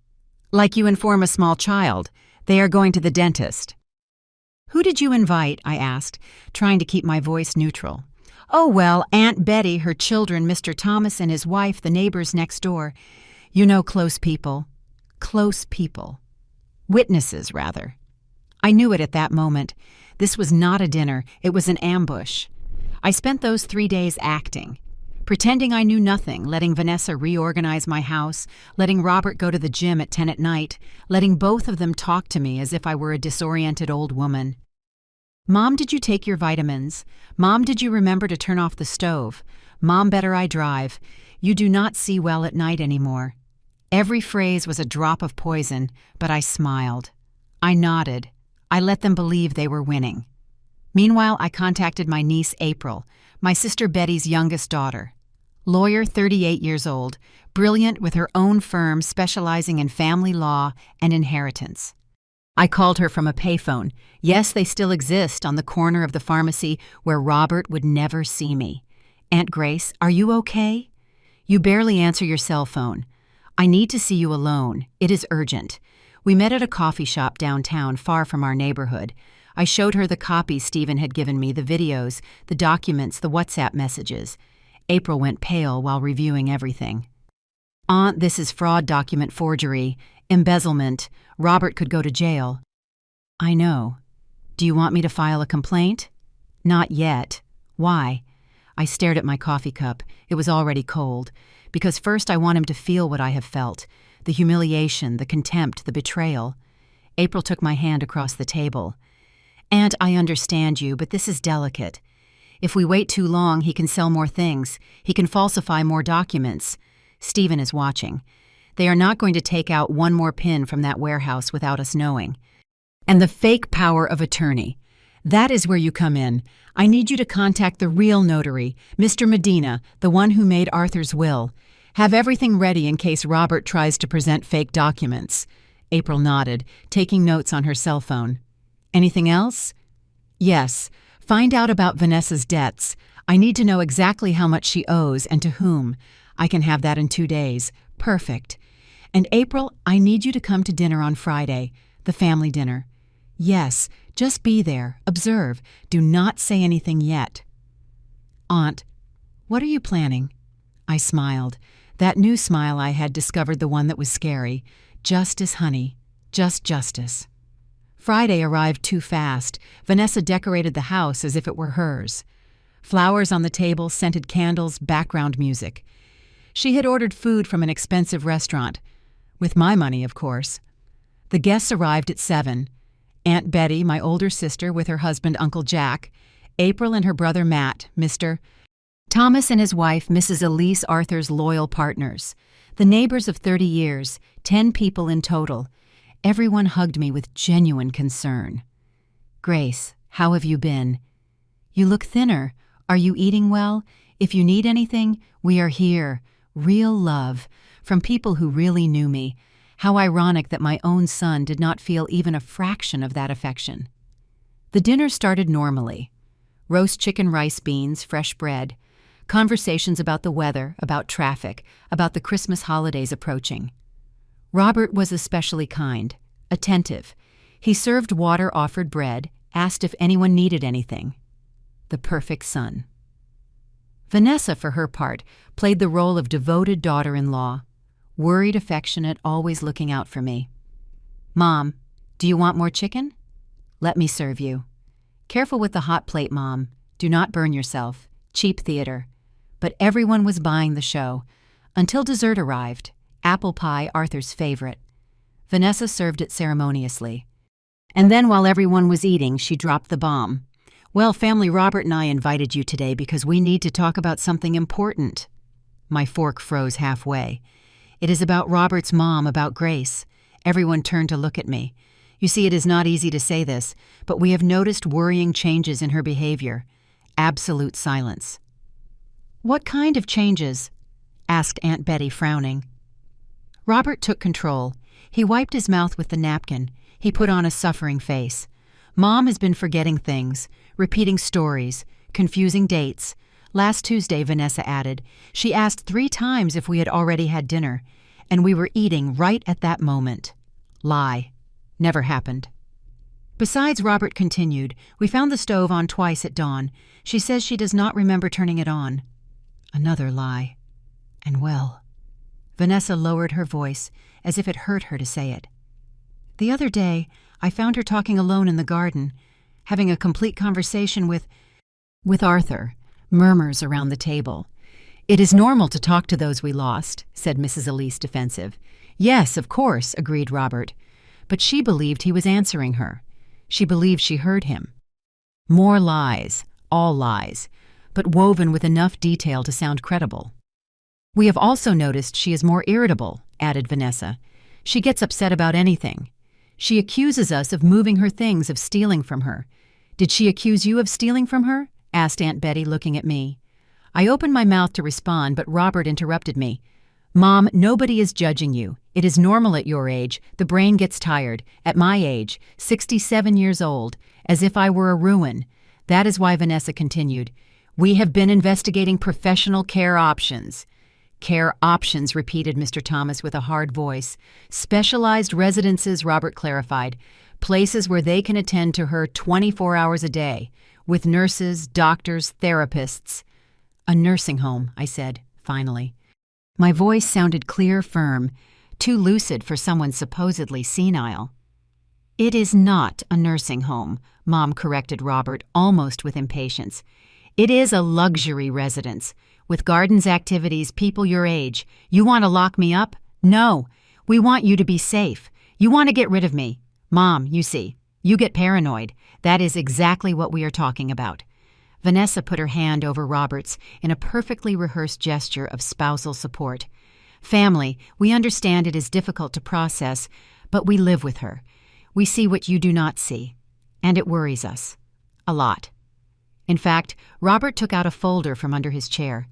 Like you inform a small child. They are going to the dentist. Who did you invite? I asked, trying to keep my voice neutral. Oh, well, Aunt Betty, her children, Mr. Thomas and his wife, the neighbors next door. You know, close people. Close people. Witnesses, rather. I knew it at that moment. This was not a dinner, it was an ambush. I spent those 3 days acting, pretending I knew nothing, letting Vanessa reorganize my house, letting Robert go to the gym at 10 at night, letting both of them talk to me as if I were a disoriented old woman. Mom, did you take your vitamins? Mom, did you remember to turn off the stove? Mom, better I drive. You do not see well at night anymore. Every phrase was a drop of poison, but I smiled. I nodded. I let them believe they were winning. Meanwhile, I contacted my niece April, my sister Betty's youngest daughter. Lawyer, 38 years old, brilliant with her own firm specializing in family law and inheritance. I called her from a payphone. Yes, they still exist on the corner of the pharmacy where Robert would never see me. Aunt Grace, are you okay? You barely answer your cell phone. I need to see you alone. It is urgent. We met at a coffee shop downtown, far from our neighborhood. I showed her the copies Stephen had given me, the videos, the documents, the WhatsApp messages. April went pale while reviewing everything. Aunt, this is fraud document forgery, embezzlement. Robert could go to jail. I know. Do you want me to file a complaint? Not yet. Why? I stared at my coffee cup. It was already cold. Because first I want him to feel what I have felt. The humiliation, the contempt, the betrayal. April took my hand across the table. Aunt, I understand you, but this is delicate. If we wait too long, he can sell more things. He can falsify more documents. Stephen is watching. They are not going to take out one more pin from that warehouse without us knowing. And the fake power of attorney. That is where you come in. I need you to contact the real notary, Mr. Medina, the one who made Arthur's will. Have everything ready in case Robert tries to present fake documents. April nodded, taking notes on her cell phone. Anything else? Yes. Find out about Vanessa's debts. I need to know exactly how much she owes and to whom. I can have that in 2 days. Perfect. And April, I need you to come to dinner on Friday, the family dinner. Yes, just be there, observe. Do not say anything yet. Aunt, what are you planning? I smiled. That new smile I had discovered, the one that was scary. Justice, honey. Just justice. Friday arrived too fast. Vanessa decorated the house as if it were hers. Flowers on the table, scented candles, background music. She had ordered food from an expensive restaurant. With my money, of course. The guests arrived at 7. Aunt Betty, my older sister, with her husband, Uncle Jack. April and her brother Matt, Mr. Thomas and his wife, Mrs. Elise Arthur's loyal partners. The neighbors of 30 years, 10 people in total. Everyone hugged me with genuine concern. Grace, how have you been? You look thinner. Are you eating well? If you need anything, we are here. Real love, from people who really knew me. How ironic that my own son did not feel even a fraction of that affection. The dinner started normally. Roast chicken, rice, beans, fresh bread. Conversations about the weather, about traffic, about the Christmas holidays approaching. Robert was especially kind, attentive. He served water, offered bread, asked if anyone needed anything. The perfect son. Vanessa, for her part, played the role of devoted daughter-in-law. Worried, affectionate, always looking out for me. Mom, do you want more chicken? Let me serve you. Careful with the hot plate, Mom. Do not burn yourself. Cheap theater. But everyone was buying the show. Until dessert arrived. Apple pie, Arthur's favorite. Vanessa served it ceremoniously. And then while everyone was eating, she dropped the bomb. Well, family, Robert and I invited you today because we need to talk about something important. My fork froze halfway. It is about Robert's mom, about Grace. Everyone turned to look at me. You see, it is not easy to say this, but we have noticed worrying changes in her behavior. Absolute silence. What kind of changes? Asked Aunt Betty, frowning. Robert took control. He wiped his mouth with the napkin. He put on a suffering face. Mom has been forgetting things, repeating stories, confusing dates. Last Tuesday, Vanessa added, she asked 3 times if we had already had dinner, and we were eating right at that moment. Lie. Never happened. Besides, Robert continued, we found the stove on twice at dawn. She says she does not remember turning it on. Another lie. And well. Vanessa lowered her voice, as if it hurt her to say it. The other day, I found her talking alone in the garden, having a complete conversation with Arthur. Murmurs around the table. It is normal to talk to those we lost, said Mrs. Elise, defensive. Yes, of course, agreed Robert. But she believed he was answering her. She believed she heard him. More lies, all lies, but woven with enough detail to sound credible. We have also noticed she is more irritable, added Vanessa. She gets upset about anything. She accuses us of moving her things, of stealing from her. Did she accuse you of stealing from her? Asked Aunt Betty, looking at me. I opened my mouth to respond, but Robert interrupted me. Mom, nobody is judging you. It is normal at your age. The brain gets tired. At my age, 67 years old, as if I were a ruin. That is why Vanessa continued. We have been investigating professional care options. Care options, repeated Mr. Thomas with a hard voice. Specialized residences, Robert clarified. Places where they can attend to her 24 hours a day. With nurses, doctors, therapists. A nursing home, I said, finally. My voice sounded clear, firm, too lucid for someone supposedly senile. It is not a nursing home, Mom corrected Robert, almost with impatience. It is a luxury residence, with gardens, activities, people your age. You want to lock me up? No. We want you to be safe. You want to get rid of me. Mom, you see. You get paranoid. That is exactly what we are talking about. Vanessa put her hand over Robert's in a perfectly rehearsed gesture of spousal support. Family, we understand it is difficult to process, but we live with her. We see what you do not see, and it worries us. A lot. In fact, Robert took out a folder from under his chair.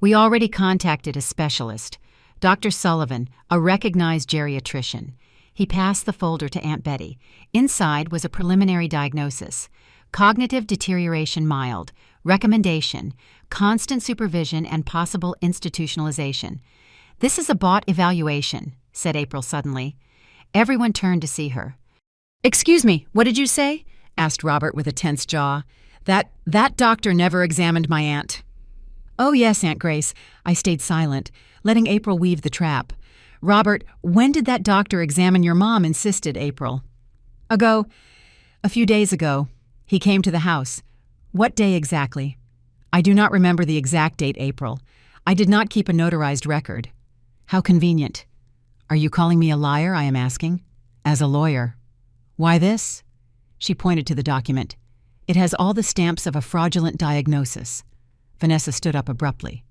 We already contacted a specialist, Dr. Sullivan, a recognized geriatrician. He passed the folder to Aunt Betty. Inside was a preliminary diagnosis. Cognitive deterioration mild. Recommendation. Constant supervision and possible institutionalization. This is a bought evaluation, said April suddenly. Everyone turned to see her. Excuse me, what did you say? Asked Robert with a tense jaw. That doctor never examined my aunt. "Oh, yes, Aunt Grace." I stayed silent, letting April weave the trap. "Robert, when did that doctor examine your mom?" insisted April. A few days ago. He came to the house." "What day exactly?" "I do not remember the exact date, April. I did not keep a notarized record." "How convenient." "Are you calling me a liar?" I am asking. "As a lawyer." "Why this?" She pointed to the document. "It has all the stamps of a fraudulent diagnosis." Vanessa stood up abruptly.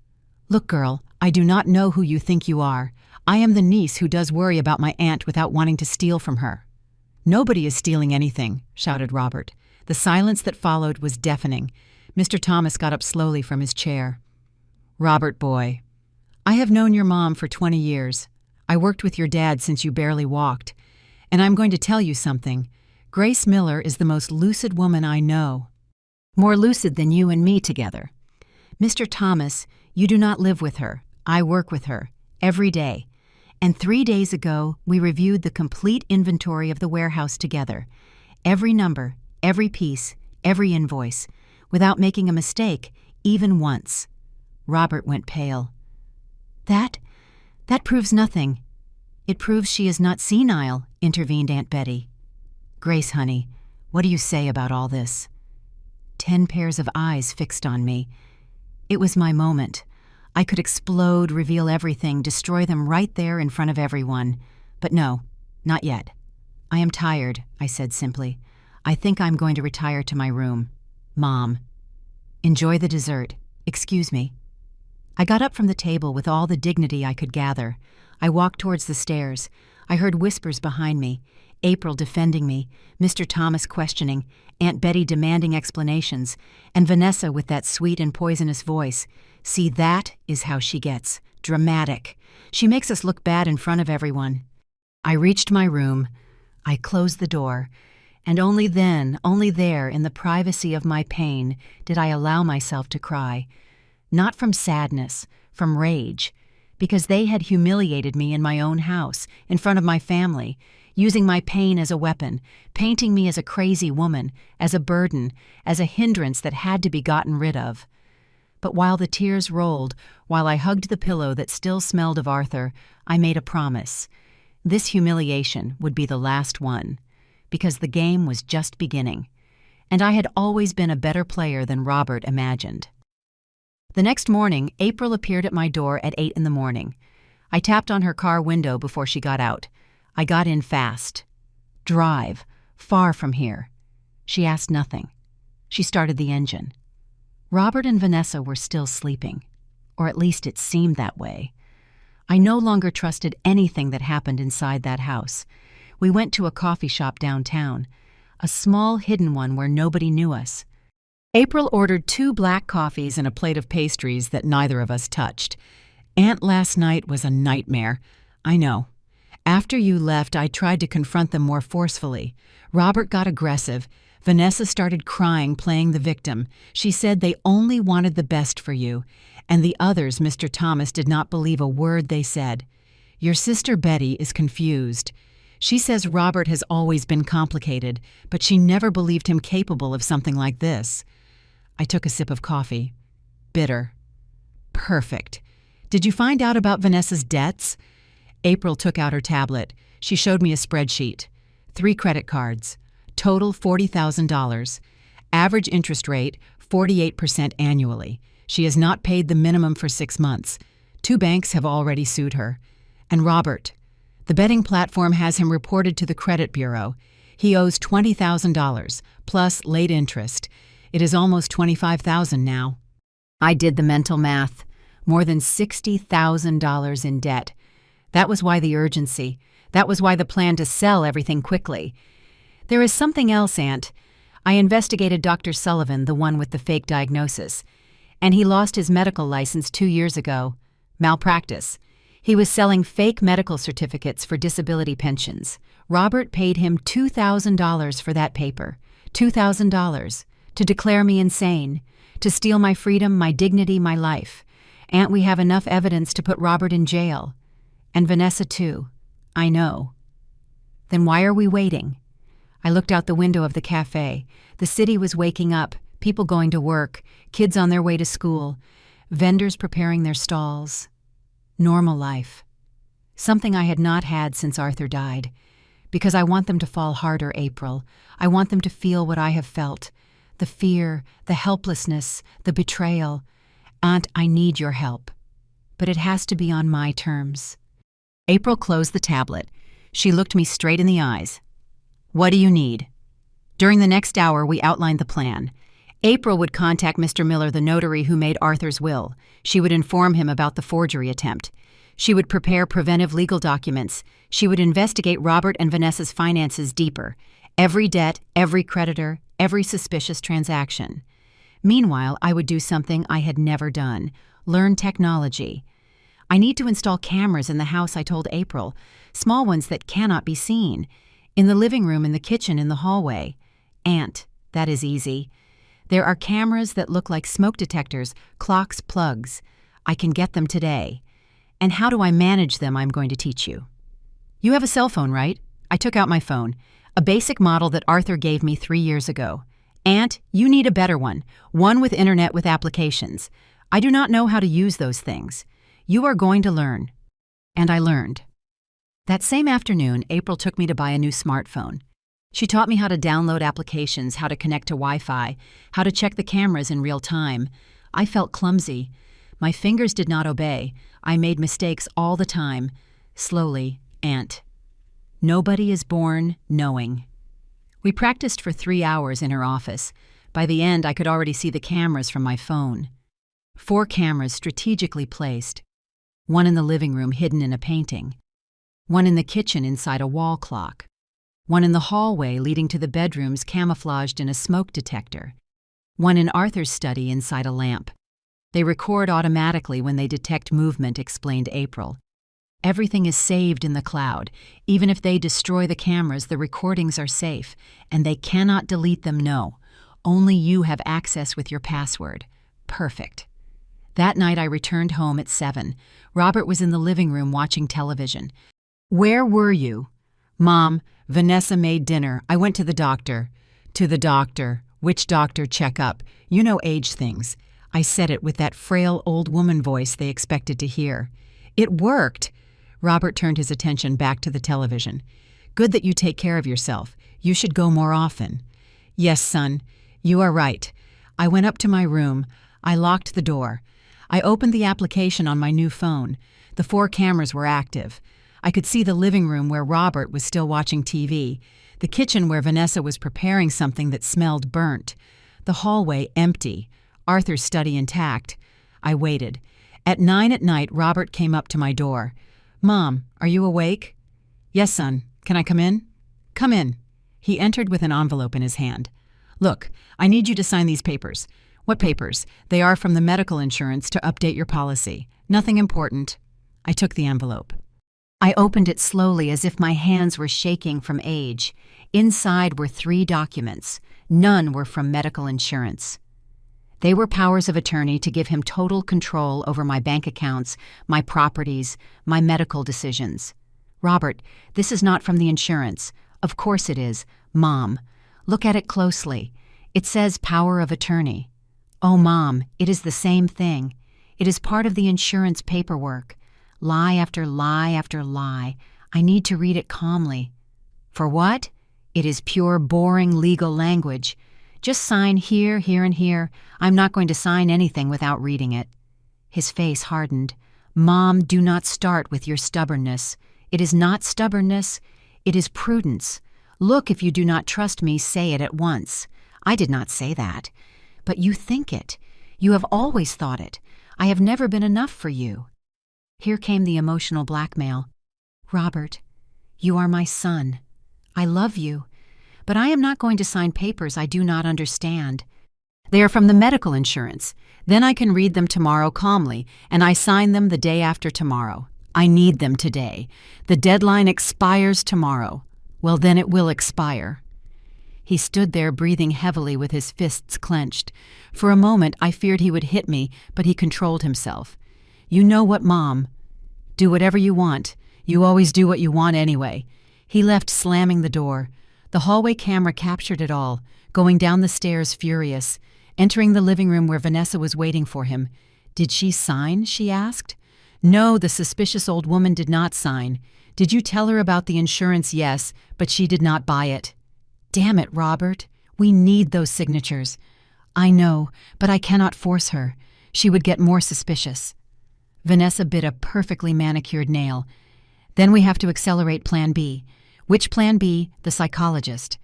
"Look, girl, I do not know who you think you are. I am the niece who does worry about my aunt without wanting to steal from her." "Nobody is stealing anything," shouted Robert. The silence that followed was deafening. Mr. Thomas got up slowly from his chair. "Robert, boy, I have known your mom for 20 years. I worked with your dad since you barely walked. And I'm going to tell you something. Grace Miller is the most lucid woman I know. More lucid than you and me together. Mr. Thomas, you do not live with her. I work with her. Every day. And 3 days ago, we reviewed the complete inventory of the warehouse together. Every number, every piece, every invoice, without making a mistake, even once." Robert went pale. That proves nothing." "It proves she is not senile," intervened Aunt Betty. "Grace, honey, what do you say about all this?" 10 pairs of eyes fixed on me. It was my moment. I could explode, reveal everything, destroy them right there in front of everyone. But no, not yet. "I am tired," I said simply. "I think I'm going to retire to my room. Mom." "Enjoy the dessert. Excuse me." I got up from the table with all the dignity I could gather. I walked towards the stairs. I heard whispers behind me, April defending me, Mr. Thomas questioning, Aunt Betty demanding explanations, and Vanessa with that sweet and poisonous voice. See, that is how she gets. Dramatic. She makes us look bad in front of everyone. I reached my room. I closed the door. And only then, only there, in the privacy of my pain, did I allow myself to cry. Not from sadness, from rage, because they had humiliated me in my own house, in front of my family, using my pain as a weapon, painting me as a crazy woman, as a burden, as a hindrance that had to be gotten rid of. But while the tears rolled, while I hugged the pillow that still smelled of Arthur, I made a promise. This humiliation would be the last one, because the game was just beginning, and I had always been a better player than Robert imagined. The next morning, April appeared at my door at 8 a.m. I tapped on her car window before she got out. I got in fast. "Drive. Far from here." She asked nothing. She started the engine. Robert and Vanessa were still sleeping, or at least it seemed that way. I no longer trusted anything that happened inside that house. We went to a coffee shop downtown, a small hidden one where nobody knew us. April ordered 2 black coffees and a plate of pastries that neither of us touched. "Aunt last night was a nightmare." "I know. After you left, I tried to confront them more forcefully. Robert got aggressive. Vanessa started crying, playing the victim. She said they only wanted the best for you. And the others, Mr. Thomas, did not believe a word they said. Your sister Betty is confused. She says Robert has always been complicated, but she never believed him capable of something like this." I took a sip of coffee. Bitter. "Perfect. Did you find out about Vanessa's debts?" April took out her tablet. She showed me a spreadsheet. 3 credit cards. Total $40,000. Average interest rate, 48% annually. She has not paid the minimum for 6 months. 2 banks have already sued her. And Robert. The betting platform has him reported to the credit bureau. He owes $20,000, plus late interest. It is almost $25,000 now. I did the mental math. More than $60,000 in debt. That was why the urgency. That was why the plan to sell everything quickly. There is something else, Aunt. I investigated Dr. Sullivan, the one with the fake diagnosis, and he lost his medical license 2 years ago. Malpractice. He was selling fake medical certificates for disability pensions. Robert paid him $2,000 for that paper. $2,000. To declare me insane. To steal my freedom, my dignity, my life. Aunt, we have enough evidence to put Robert in jail. And Vanessa too. I know. Then why are we waiting? I looked out the window of the cafe. The city was waking up, people going to work, kids on their way to school. vendors preparing their stalls. Normal life. Something I had not had since Arthur died. Because I want them to fall harder, April. I want them to feel what I have felt. The fear, the helplessness, the betrayal. Aunt, I need your help. But it has to be on my terms. April closed the tablet. She looked me straight in the eyes. What do you need? During the next hour, we outlined the plan. April would contact Mr. Miller, the notary who made Arthur's will. She would inform him about the forgery attempt. She would prepare preventive legal documents. She would investigate Robert and Vanessa's finances deeper. Every debt, every creditor, every suspicious transaction. Meanwhile, I would do something I had never done. Learn technology. I need to install cameras in the house, I told April. Small ones that cannot be seen. In the living room, in the kitchen, in the hallway. Aunt, that is easy. There are cameras that look like smoke detectors, clocks, plugs. I can get them today. And how do I manage them, I'm going to teach you. You have a cell phone, right? I took out my phone. A basic model that Arthur gave me 3 years ago. Aunt, you need a better one. One with internet with applications. I do not know how to use those things. You are going to learn. And I learned. That same afternoon, April took me to buy a new smartphone. She taught me how to download applications, how to connect to Wi-Fi, how to check the cameras in real time. I felt clumsy. My fingers did not obey. I made mistakes all the time. Slowly, Aunt. Nobody is born knowing. We practiced for 3 hours in her office. By the end, I could already see the cameras from my phone. 4 cameras strategically placed. One in the living room hidden in a painting. One in the kitchen inside a wall clock. One in the hallway leading to the bedrooms camouflaged in a smoke detector. One in Arthur's study inside a lamp. They record automatically when they detect movement, explained April. Everything is saved in the cloud. Even if they destroy the cameras, the recordings are safe, and they cannot delete them, no. Only you have access with your password. Perfect. That night I returned home at 7. Robert was in the living room watching television. Where were you? Mom, Vanessa made dinner. I went to the doctor. To the doctor. Which doctor? Check up. You know age things. I said it with that frail old woman voice they expected to hear. It worked. Robert turned his attention back to the television. Good that you take care of yourself. You should go more often. Yes, son. You are right. I went up to my room. I locked the door. I opened the application on my new phone. The 4 cameras were active. I could see the living room where Robert was still watching TV, the kitchen where Vanessa was preparing something that smelled burnt, the hallway empty, Arthur's study intact. I waited. At 9 at night, Robert came up to my door. Mom, are you awake? Yes, son. Can I come in? Come in. He entered with an envelope in his hand. Look, I need you to sign these papers. What papers? They are from the medical insurance to update your policy. Nothing important. I took the envelope. I opened it slowly as if my hands were shaking from age. Inside were 3 documents. None were from medical insurance. They were powers of attorney to give him total control over my bank accounts, my properties, my medical decisions. Robert, this is not from the insurance. Of course it is. Mom, look at it closely. It says power of attorney. Oh, Mom, it is the same thing. It is part of the insurance paperwork. Lie after lie after lie. I need to read it calmly. For what? It is pure, boring legal language. Just sign here, here, and here. I'm not going to sign anything without reading it. His face hardened. Mom, do not start with your stubbornness. It is not stubbornness. It is prudence. Look, if you do not trust me, say it at once. I did not say that. But you think it. You have always thought it. I have never been enough for you. Here came the emotional blackmail. Robert, you are my son. I love you. But I am not going to sign papers I do not understand. They are from the medical insurance. Then I can read them tomorrow calmly, and I sign them the day after tomorrow. I need them today. The deadline expires tomorrow. Well, then it will expire. He stood there breathing heavily with his fists clenched. For a moment I feared he would hit me, but he controlled himself. You know what, Mom? Do whatever you want. You always do what you want anyway. He left, slamming the door. The hallway camera captured it all, going down the stairs furious, entering the living room where Vanessa was waiting for him, Did she sign? She asked. No, the suspicious old woman did not sign. Did you tell her about the insurance? Yes, but she did not buy it. Damn it, Robert. We need those signatures. I know, but I cannot force her. She would get more suspicious. Vanessa bit a perfectly manicured nail. Then we have to accelerate Plan B. Which Plan B? The psychologist.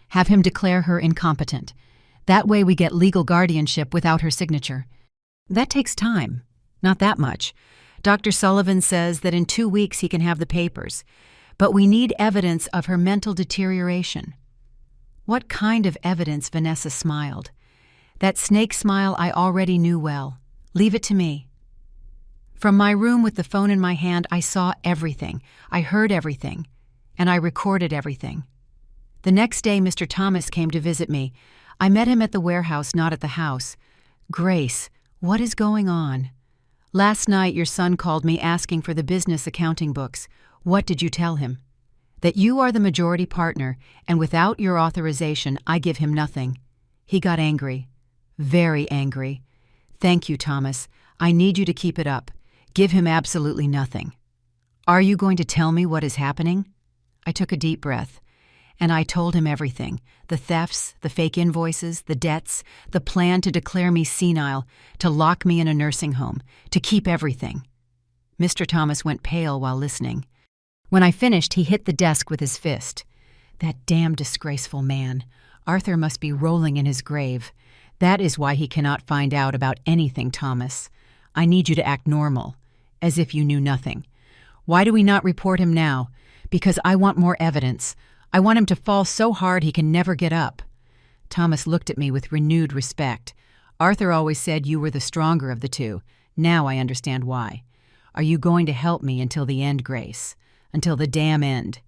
Have him declare her incompetent. That way we get legal guardianship without her signature. That takes time. Not that much. Dr. Sullivan says that in 2 weeks he can have the papers. But we need evidence of her mental deterioration. What kind of evidence? Vanessa smiled. That snake smile I already knew well. Leave it to me. From my room with the phone in my hand, I saw everything. I heard everything. And I recorded everything. The next day, Mr. Thomas came to visit me. I met him at the warehouse, not at the house. Grace, what is going on? Last night, your son called me asking for the business accounting books. What did you tell him? That you are the majority partner, and without your authorization, I give him nothing. He got angry. Very angry. Thank you, Thomas. I need you to keep it up. Give him absolutely nothing. Are you going to tell me what is happening? I took a deep breath, and I told him everything. The thefts, the fake invoices, the debts, the plan to declare me senile, to lock me in a nursing home, to keep everything. Mr. Thomas went pale while listening. When I finished, he hit the desk with his fist. That damn disgraceful man. Arthur must be rolling in his grave. That is why he cannot find out about anything, Thomas. I need you to act normal, as if you knew nothing. Why do we not report him now? Because I want more evidence. I want him to fall so hard he can never get up. Thomas looked at me with renewed respect. Arthur always said you were the stronger of the two. Now I understand why. Are you going to help me until the end, Grace? Until the damn end?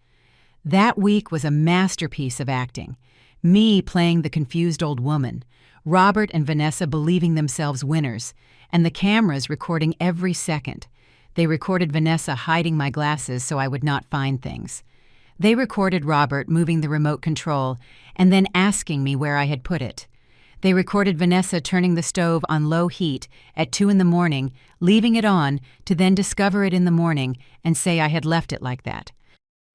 That week was a masterpiece of acting. Me playing the confused old woman, Robert and Vanessa believing themselves winners, and the cameras recording every second. They recorded Vanessa hiding my glasses so I would not find things. They recorded Robert moving the remote control and then asking me where I had put it. They recorded Vanessa turning the stove on low heat at 2 a.m, leaving it on to then discover it in the morning and say I had left it like that.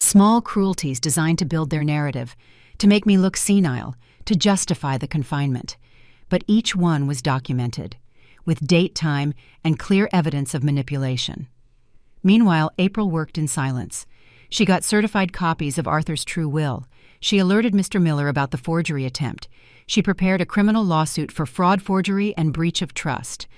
Small cruelties designed to build their narrative, to make me look senile, to justify the confinement. But each one was documented, with date, time, and clear evidence of manipulation. Meanwhile, April worked in silence. She got certified copies of Arthur's true will. She alerted Mr. Miller about the forgery attempt. She prepared a criminal lawsuit for fraud, forgery, and breach of trust.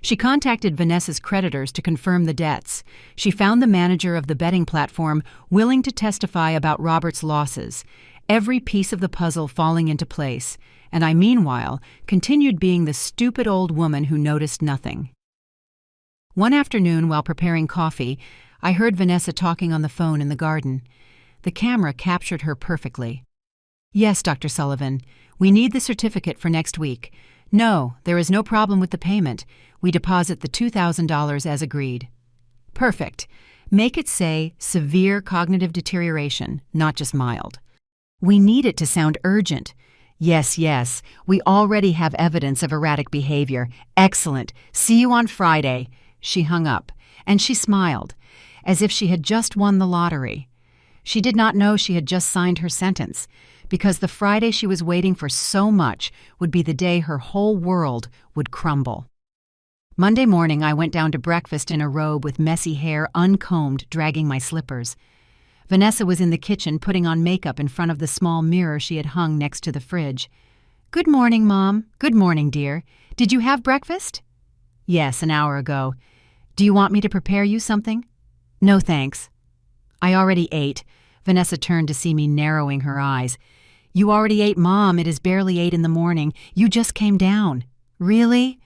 She contacted Vanessa's creditors to confirm the debts. She found the manager of the betting platform willing to testify about Robert's losses, every piece of the puzzle falling into place, and I, meanwhile, continued being the stupid old woman who noticed nothing. One afternoon, while preparing coffee, I heard Vanessa talking on the phone in the garden. The camera captured her perfectly. Yes, Dr. Sullivan, we need the certificate for next week. No, there is no problem with the payment. We deposit the $2,000 as agreed. Perfect. Make it say severe cognitive deterioration, not just mild. We need it to sound urgent. Yes, yes, we already have evidence of erratic behavior. Excellent. See you on Friday. She hung up, and she smiled, as if she had just won the lottery. She did not know she had just signed her sentence, because the Friday she was waiting for so much would be the day her whole world would crumble. Monday morning, I went down to breakfast in a robe with messy hair uncombed, dragging my slippers. Vanessa was in the kitchen putting on makeup in front of the small mirror she had hung next to the fridge. Good morning, Mom. Good morning, dear. Did you have breakfast? Yes, an hour ago. Do you want me to prepare you something? No, thanks. I already ate. Vanessa turned to see me, narrowing her eyes. You already ate, Mom. It is barely 8 a.m. You just came down. Really?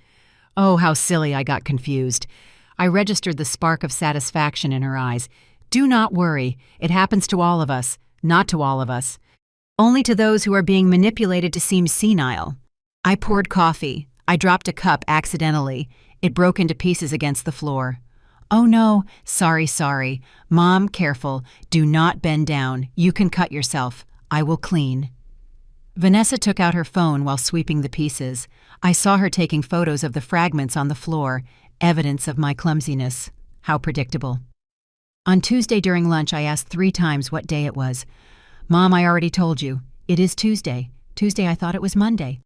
Oh, how silly. I got confused. I registered the spark of satisfaction in her eyes. Do not worry. It happens to all of us. Not to all of us. Only to those who are being manipulated to seem senile. I poured coffee. I dropped a cup accidentally. It broke into pieces against the floor. Oh no, sorry. Mom, careful. Do not bend down. You can cut yourself. I will clean. Vanessa took out her phone while sweeping the pieces. I saw her taking photos of the fragments on the floor, Evidence of my clumsiness. How predictable. On Tuesday during lunch, I asked 3 times what day it was. Mom, I already told you. It is Tuesday. Tuesday, I thought it was Monday.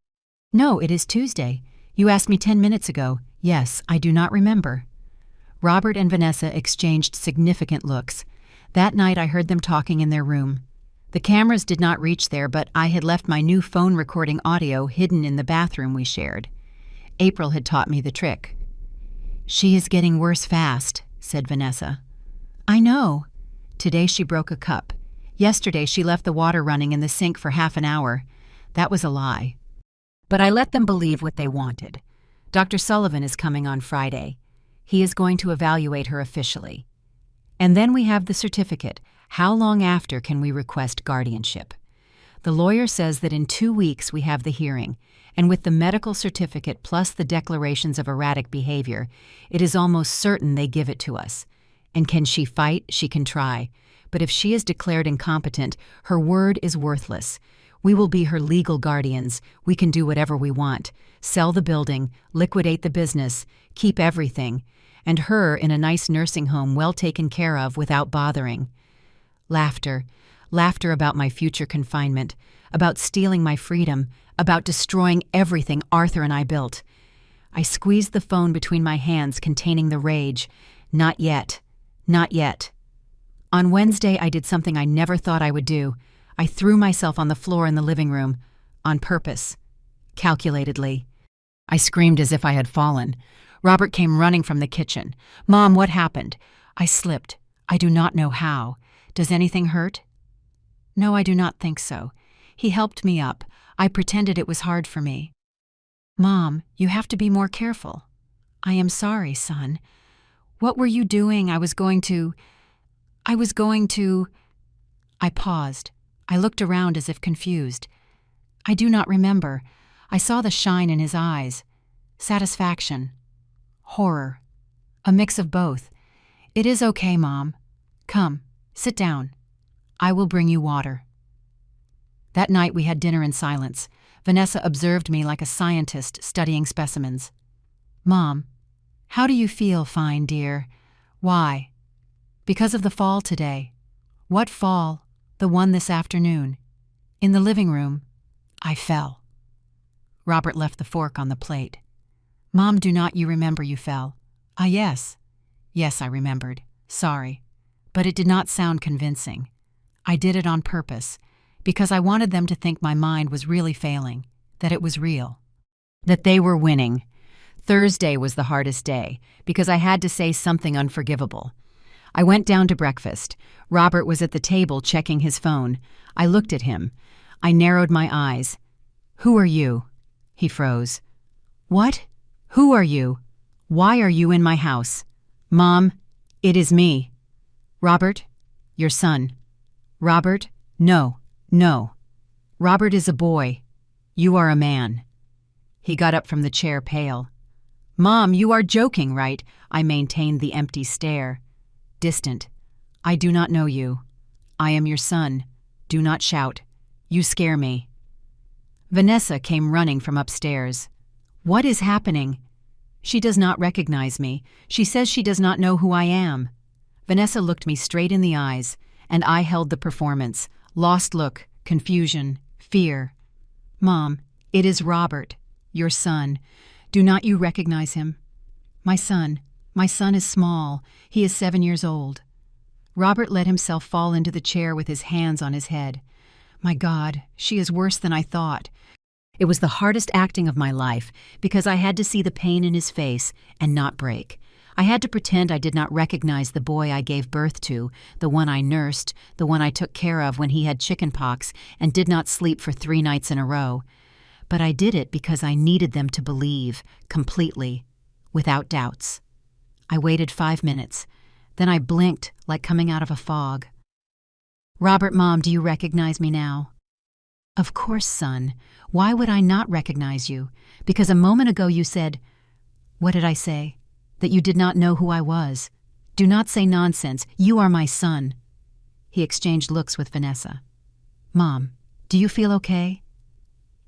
No, it is Tuesday. You asked me 10 minutes ago. Yes, I do not remember. Robert and Vanessa exchanged significant looks. That night I heard them talking in their room. The cameras did not reach there, but I had left my new phone recording audio hidden in the bathroom we shared. April had taught me the trick. She is getting worse fast, said Vanessa. I know. Today she broke a cup. Yesterday she left the water running in the sink for half an hour. That was a lie. But I let them believe what they wanted. Dr. Sullivan is coming on Friday. He is going to evaluate her officially. And then we have the certificate. How long after can we request guardianship? The lawyer says that in 2 weeks we have the hearing, and with the medical certificate plus the declarations of erratic behavior, it is almost certain they give it to us. And can she fight? She can try. But if she is declared incompetent, her word is worthless. We will be her legal guardians. We can do whatever we want. Sell the building, liquidate the business, keep everything, and her in a nice nursing home well taken care of without bothering. Laughter. Laughter about my future confinement, about stealing my freedom, about destroying everything Arthur and I built. I squeezed the phone between my hands containing the rage. Not yet. Not yet. On Wednesday, I did something I never thought I would do. I threw myself on the floor in the living room. On purpose. Calculatedly. I screamed as if I had fallen. Robert came running from the kitchen. Mom, what happened? I slipped. I do not know how. Does anything hurt? No, I do not think so. He helped me up. I pretended it was hard for me. Mom, you have to be more careful. I am sorry, son. What were you doing? I was going to... I paused. I looked around as if confused. I do not remember. I saw the shine in his eyes. Satisfaction. Horror. A mix of both. It is okay, Mom. Come, sit down. I will bring you water. That night we had dinner in silence. Vanessa observed me like a scientist studying specimens. Mom, how do you feel, fine dear? Why? Because of the fall today. What fall? The one this afternoon. In the living room, I fell. Robert left the fork on the plate. Mom, do not you remember you fell? Ah, yes. Yes, I remembered. Sorry. But it did not sound convincing. I did it on purpose, because I wanted them to think my mind was really failing, that it was real, that they were winning. Thursday was the hardest day, because I had to say something unforgivable. I went down to breakfast. Robert was at the table checking his phone. I looked at him. I narrowed my eyes. Who are you? He froze. What? Who are you? Why are you in my house? Mom, it is me. Robert, your son. Robert, no, no. Robert is a boy. You are a man. He got up from the chair, pale. Mom, you are joking, right? I maintained the empty stare. Distant. I do not know you. I am your son. Do not shout. You scare me. Vanessa came running from upstairs. What is happening? She does not recognize me. She says she does not know who I am. Vanessa looked me straight in the eyes, and I held the performance. Lost look, confusion, fear. Mom, it is Robert, your son. Do not you recognize him? My son is small. He is 7 years old. Robert let himself fall into the chair with his hands on his head. My God, she is worse than I thought. It was the hardest acting of my life because I had to see the pain in his face and not break. I had to pretend I did not recognize the boy I gave birth to, the one I nursed, the one I took care of when he had chickenpox and did not sleep for 3 nights in a row. But I did it because I needed them to believe, completely, without doubts. I waited 5 minutes. Then I blinked like coming out of a fog. Robert, Mom, do you recognize me now? Of course, son. Why would I not recognize you? Because a moment ago you said, what did I say? That you did not know who I was. Do not say nonsense. You are my son. He exchanged looks with Vanessa. Mom, do you feel okay?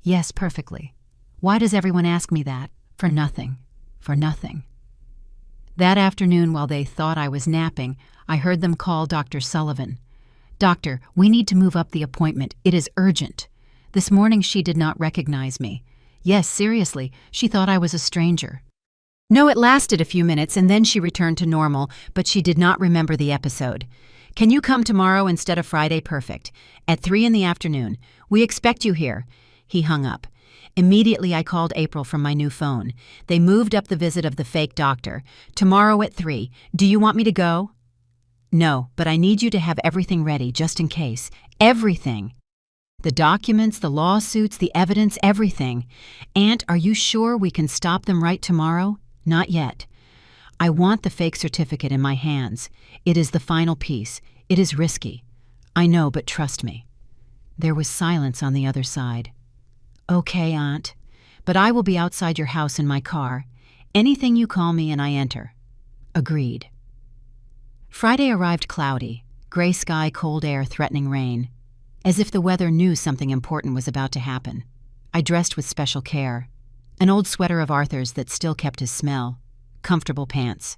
Yes, perfectly. Why does everyone ask me that? For nothing. For nothing. That afternoon, while they thought I was napping, I heard them call Dr. Sullivan. "Doctor, we need to move up the appointment. It is urgent." This morning she did not recognize me. Yes, seriously, she thought I was a stranger. No, it lasted a few minutes and then she returned to normal, but she did not remember the episode. "Can you come tomorrow instead of Friday? Perfect. At 3 in the afternoon. We expect you here." He hung up. Immediately I called April from my new phone. They moved up the visit of the fake doctor. "Tomorrow at 3. Do you want me to go?" "No, but I need you to have everything ready, just in case. Everything. The documents, the lawsuits, the evidence, everything. Aunt, are you sure we can stop them right tomorrow?" "Not yet. I want the fake certificate in my hands. It is the final piece. It is risky. I know, but trust me." There was silence on the other side. "Okay, Aunt, but I will be outside your house in my car. Anything you call me and I enter." Agreed. Friday arrived cloudy, gray sky, cold air, threatening rain. As if the weather knew something important was about to happen. I dressed with special care. An old sweater of Arthur's that still kept his smell. Comfortable pants.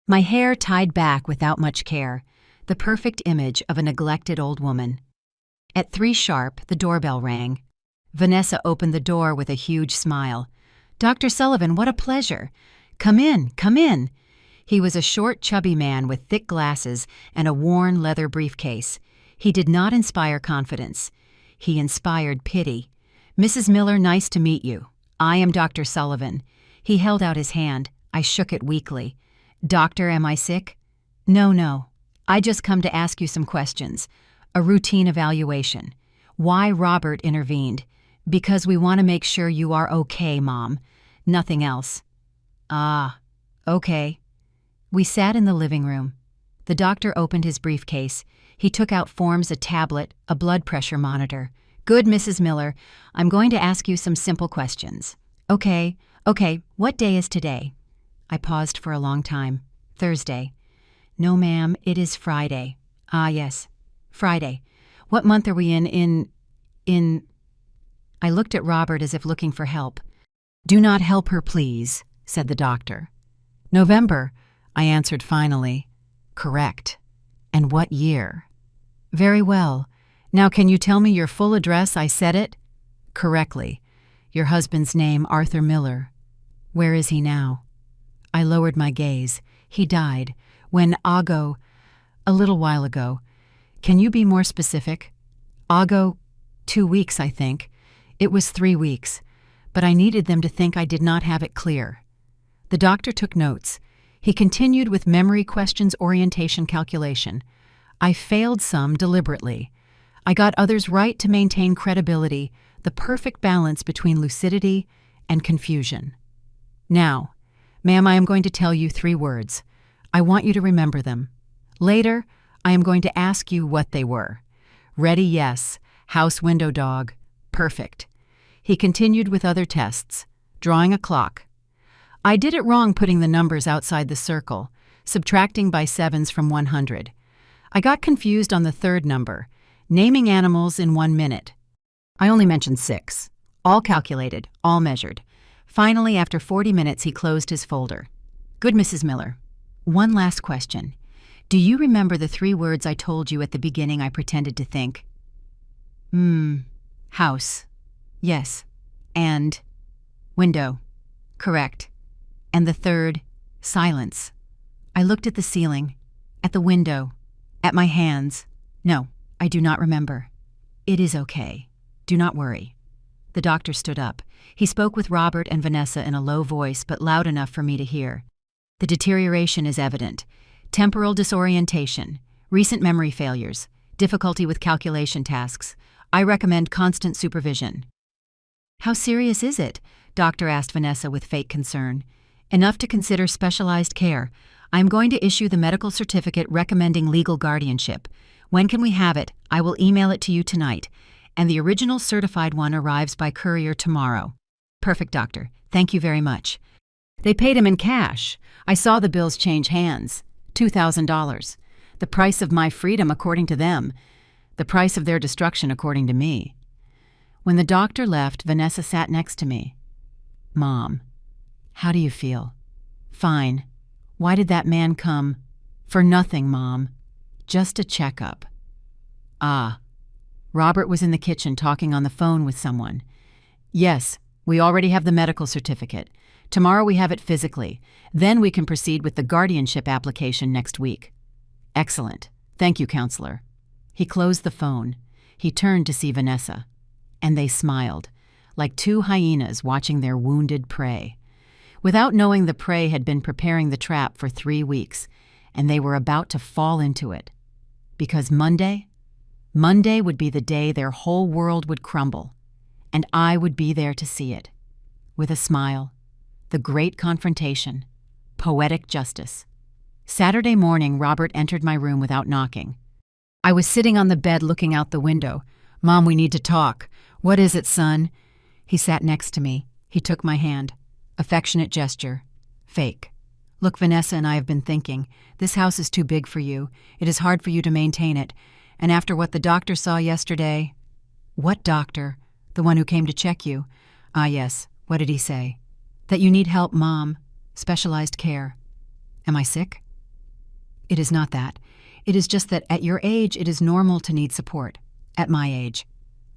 My hair tied back without much care, the perfect image of a neglected old woman. At 3 sharp, the doorbell rang. Vanessa opened the door with a huge smile. "Dr. Sullivan, what a pleasure. Come in, come in." He was a short, chubby man with thick glasses and a worn leather briefcase. He did not inspire confidence. He inspired pity. "Mrs. Miller, nice to meet you. I am Dr. Sullivan." He held out his hand. I shook it weakly. "Doctor, am I sick?" No. I just come to ask you some questions. A routine evaluation. Why Robert intervened. Because we want to make sure you are okay, Mom. Nothing else." "Ah, okay." We sat in the living room. The doctor opened his briefcase. He took out forms, a tablet, a blood pressure monitor. "Good, Mrs. Miller. I'm going to ask you some simple questions." Okay, what day is today?" I paused for a long time. "Thursday." "No, ma'am, it is Friday." "Ah, yes, Friday. What month are we in? I looked at Robert as if looking for help. "Do not help her, please," said the doctor. "November," I answered finally. "Correct. And what year?" "Very well. Now can you tell me your full address?" I said it. "Correctly. Your husband's name, Arthur Miller. Where is he now?" I lowered my gaze. "He died. When a little while ago." "Can you be more specific?" "Ago, 2 weeks, I think. It was 3 weeks. But I needed them to think I did not have it clear." The doctor took notes. He continued with memory questions, orientation, calculation. I failed some deliberately. I got others right to maintain credibility, the perfect balance between lucidity and confusion. "Now, ma'am, I am going to tell you 3 words. I want you to remember them. Later, I am going to ask you what they were. Ready, yes. House window dog. Perfect." He continued with other tests, drawing a clock. I did it wrong putting the numbers outside the circle, subtracting by 7s from 100. I got confused on the 3rd number, naming animals in 1 minute. I only mentioned 6. All calculated, all measured. Finally, after 40 minutes, he closed his folder. "Good, Mrs. Miller. One last question. Do you remember the 3 words I told you at the beginning I pretended to think?" House. Yes. And window. Correct. And the 3rd, silence. I looked at the ceiling, at the window, at my hands. No, I do not remember. "It is okay. Do not worry." The doctor stood up. He spoke with Robert and Vanessa in a low voice, but loud enough for me to hear. "The deterioration is evident. Temporal disorientation, recent memory failures, difficulty with calculation tasks. I recommend constant supervision." "How serious is it?" Doctor asked Vanessa with fake concern. "Enough to consider specialized care. I am going to issue the medical certificate recommending legal guardianship. When can we have it? I will email it to you tonight. And the original certified one arrives by courier tomorrow." "Perfect, doctor. Thank you very much." They paid him in cash. I saw the bills change hands. $2,000. The price of my freedom according to them. The price of their destruction according to me. When the doctor left, Vanessa sat next to me. "Mom, how do you feel?" "Fine. Why did that man come? For nothing, Mom. Just a checkup. Ah. Robert was in the kitchen talking on the phone with someone. Yes, we already have the medical certificate. Tomorrow we have it physically. Then we can proceed with the guardianship application next week. Excellent. Thank you, counselor. He closed the phone. He turned to see Vanessa. And they smiled, like two hyenas watching their wounded prey. Without knowing, the prey had been preparing the trap for 3 weeks, and they were about to fall into it. Because Monday would be the day their whole world would crumble, and I would be there to see it. With a smile, the great confrontation, poetic justice. Saturday morning, Robert entered my room without knocking. I was sitting on the bed looking out the window. Mom, we need to talk. What is it, son? He sat next to me. He took my hand. Affectionate gesture. Fake. Look, Vanessa and I have been thinking. This house is too big for you. It is hard for you to maintain it. And after what the doctor saw yesterday... What doctor? The one who came to check you. Ah, yes. What did he say? That you need help, Mom. Specialized care. Am I sick? It is not that. It is just that at your age it is normal to need support. At my age.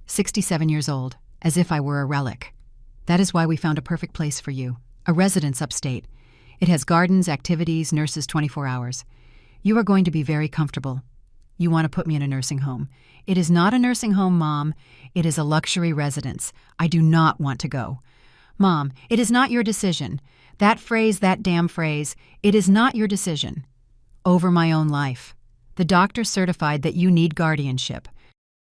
67 years old. As if I were a relic. That is why we found a perfect place for you. A residence upstate. It has gardens, activities, nurses 24 hours. You are going to be very comfortable. You want to put me in a nursing home. It is not a nursing home, Mom. It is a luxury residence. I do not want to go. Mom, it is not your decision. That phrase, that damn phrase, it is not your decision. Over my own life. The doctor certified that you need guardianship.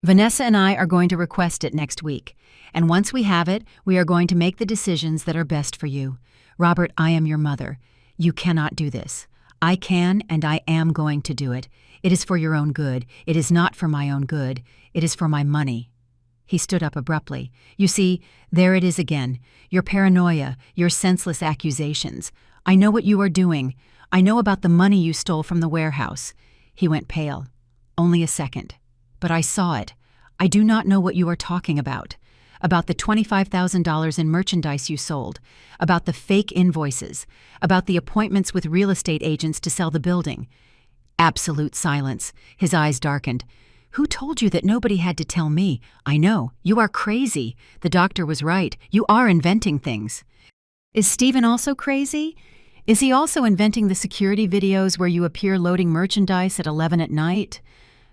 Vanessa and I are going to request it next week. And once we have it, we are going to make the decisions that are best for you. Robert, I am your mother. You cannot do this. I can, and I am going to do it. It is for your own good. It is not for my own good. It is for my money. He stood up abruptly. You see, there it is again. Your paranoia, your senseless accusations. I know what you are doing. I know about the money you stole from the warehouse. He went pale. Only a second. But I saw it. I do not know what you are talking about. About the $25,000 in merchandise you sold. About the fake invoices. About the appointments with real estate agents to sell the building. Absolute silence. His eyes darkened. Who told you that nobody had to tell me? I know. You are crazy. The doctor was right. You are inventing things. Is Stephen also crazy? Is he also inventing the security videos where you appear loading merchandise at 11 at night?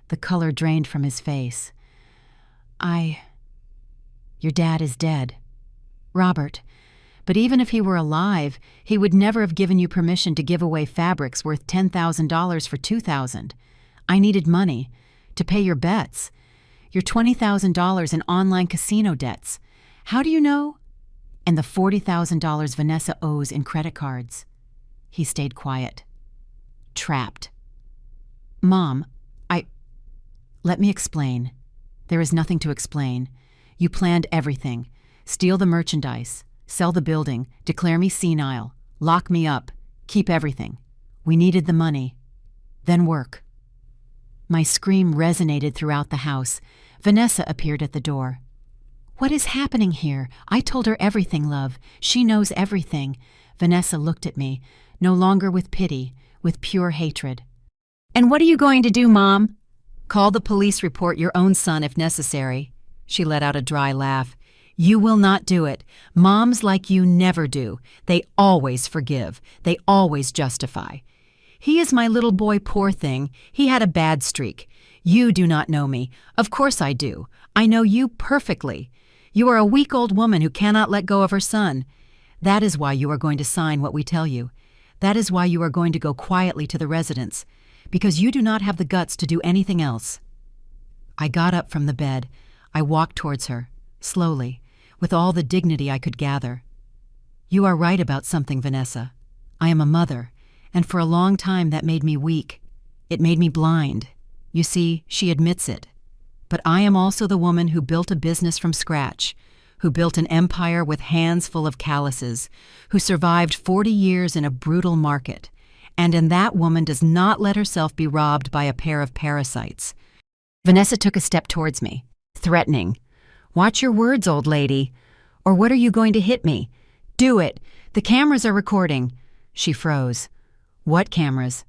The color drained from his face. Your dad is dead. Robert. But even if he were alive, he would never have given you permission to give away fabrics worth $10,000 for $2,000. I needed money. To pay your bets. Your $20,000 in online casino debts. How do you know? And the $40,000 Vanessa owes in credit cards. He stayed quiet. Trapped. Mom, Let me explain. There is nothing to explain. You planned everything. Steal the merchandise. Sell the building. Declare me senile. Lock me up. Keep everything. We needed the money. Then work. My scream resonated throughout the house. Vanessa appeared at the door. What is happening here? I told her everything, love. She knows everything. Vanessa looked at me, no longer with pity, with pure hatred. And what are you going to do, Mom? Call the police, report your own son if necessary. She let out a dry laugh. You will not do it. Moms like you never do. They always forgive. They always justify. He is my little boy, poor thing. He had a bad streak. You do not know me. Of course I do. I know you perfectly. You are a weak old woman who cannot let go of her son. That is why you are going to sign what we tell you. That is why you are going to go quietly to the residence, because you do not have the guts to do anything else. I got up from the bed. I walked towards her, slowly, with all the dignity I could gather. You are right about something, Vanessa. I am a mother, and for a long time that made me weak. It made me blind. You see, she admits it. But I am also the woman who built a business from scratch, who built an empire with hands full of calluses, who survived 40 years in a brutal market, and that woman does not let herself be robbed by a pair of parasites. Vanessa took a step towards me, threatening. Watch your words, old lady. Or what are you going to hit me? Do it. The cameras are recording. She froze. What cameras?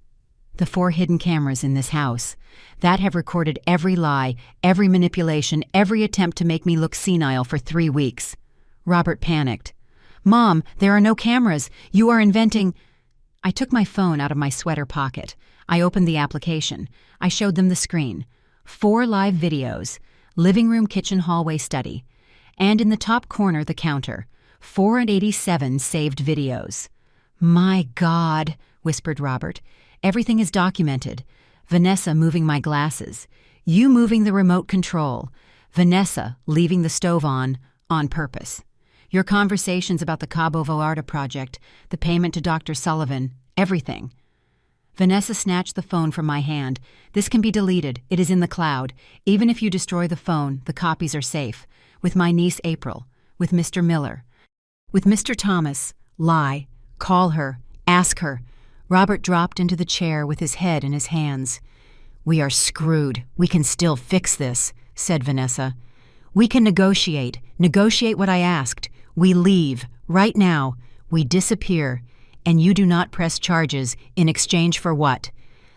The 4 hidden cameras in this house that have recorded every lie, every manipulation, every attempt to make me look senile for 3 weeks. Robert panicked. Mom, there are no cameras. You are inventing. I took my phone out of my sweater pocket. I opened the application. I showed them the screen. 4 live videos, living room, kitchen, hallway, study. And in the top corner, the counter. 487 saved videos. My God, whispered Robert. Everything is documented. Vanessa moving my glasses. You moving the remote control. Vanessa leaving the stove on purpose. Your conversations about the Cabo Vallarta project, the payment to Dr. Sullivan, everything. Vanessa snatched the phone from my hand. This can be deleted. It is in the cloud. Even if you destroy the phone, the copies are safe. With my niece April. With Mr. Miller. With Mr. Thomas. Lie. Call her. Ask her. Robert dropped into the chair with his head in his hands. We are screwed. We can still fix this, said Vanessa. We can negotiate. Negotiate what I asked. We leave. Right now. We disappear. And you do not press charges in exchange for what?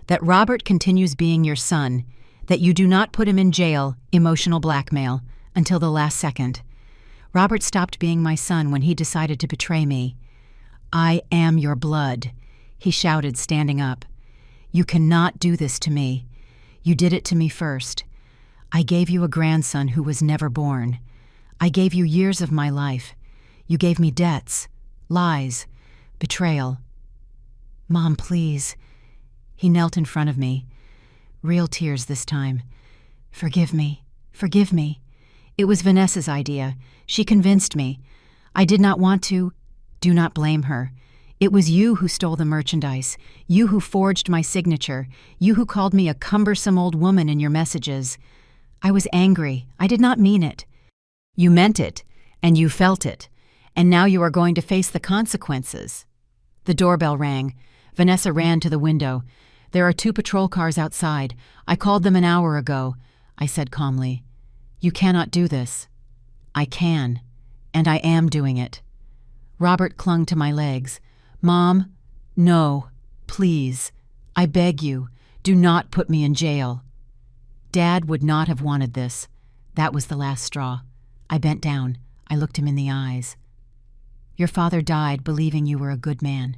That Robert continues being your son. That you do not put him in jail, emotional blackmail, until the last second. Robert stopped being my son when he decided to betray me. I am your blood, he shouted, standing up. You cannot do this to me. You did it to me first. I gave you a grandson who was never born. I gave you years of my life. You gave me debts, lies, betrayal. Mom, please. He knelt in front of me. Real tears this time. Forgive me. Forgive me. It was Vanessa's idea. She convinced me. I did not want to. Do not blame her. It was you who stole the merchandise. You who forged my signature. You who called me a cumbersome old woman in your messages. I was angry. I did not mean it. You meant it, and you felt it. And now you are going to face the consequences. The doorbell rang. Vanessa ran to the window. There are 2 patrol cars outside. I called them an hour ago, I said calmly. You cannot do this. I can, and I am doing it. Robert clung to my legs. Mom, no, please. I beg you, do not put me in jail. Dad would not have wanted this. That was the last straw. I bent down. I looked him in the eyes. Your father died believing you were a good man.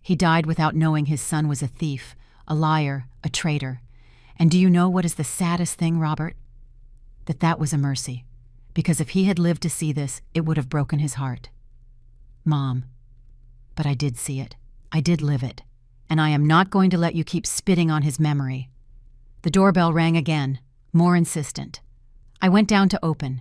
He died without knowing his son was a thief, a liar, a traitor. And do you know what is the saddest thing, Robert? That was a mercy. Because if he had lived to see this, it would have broken his heart. Mom, but I did see it. I did live it. And I am not going to let you keep spitting on his memory. The doorbell rang again, more insistent. I went down to open.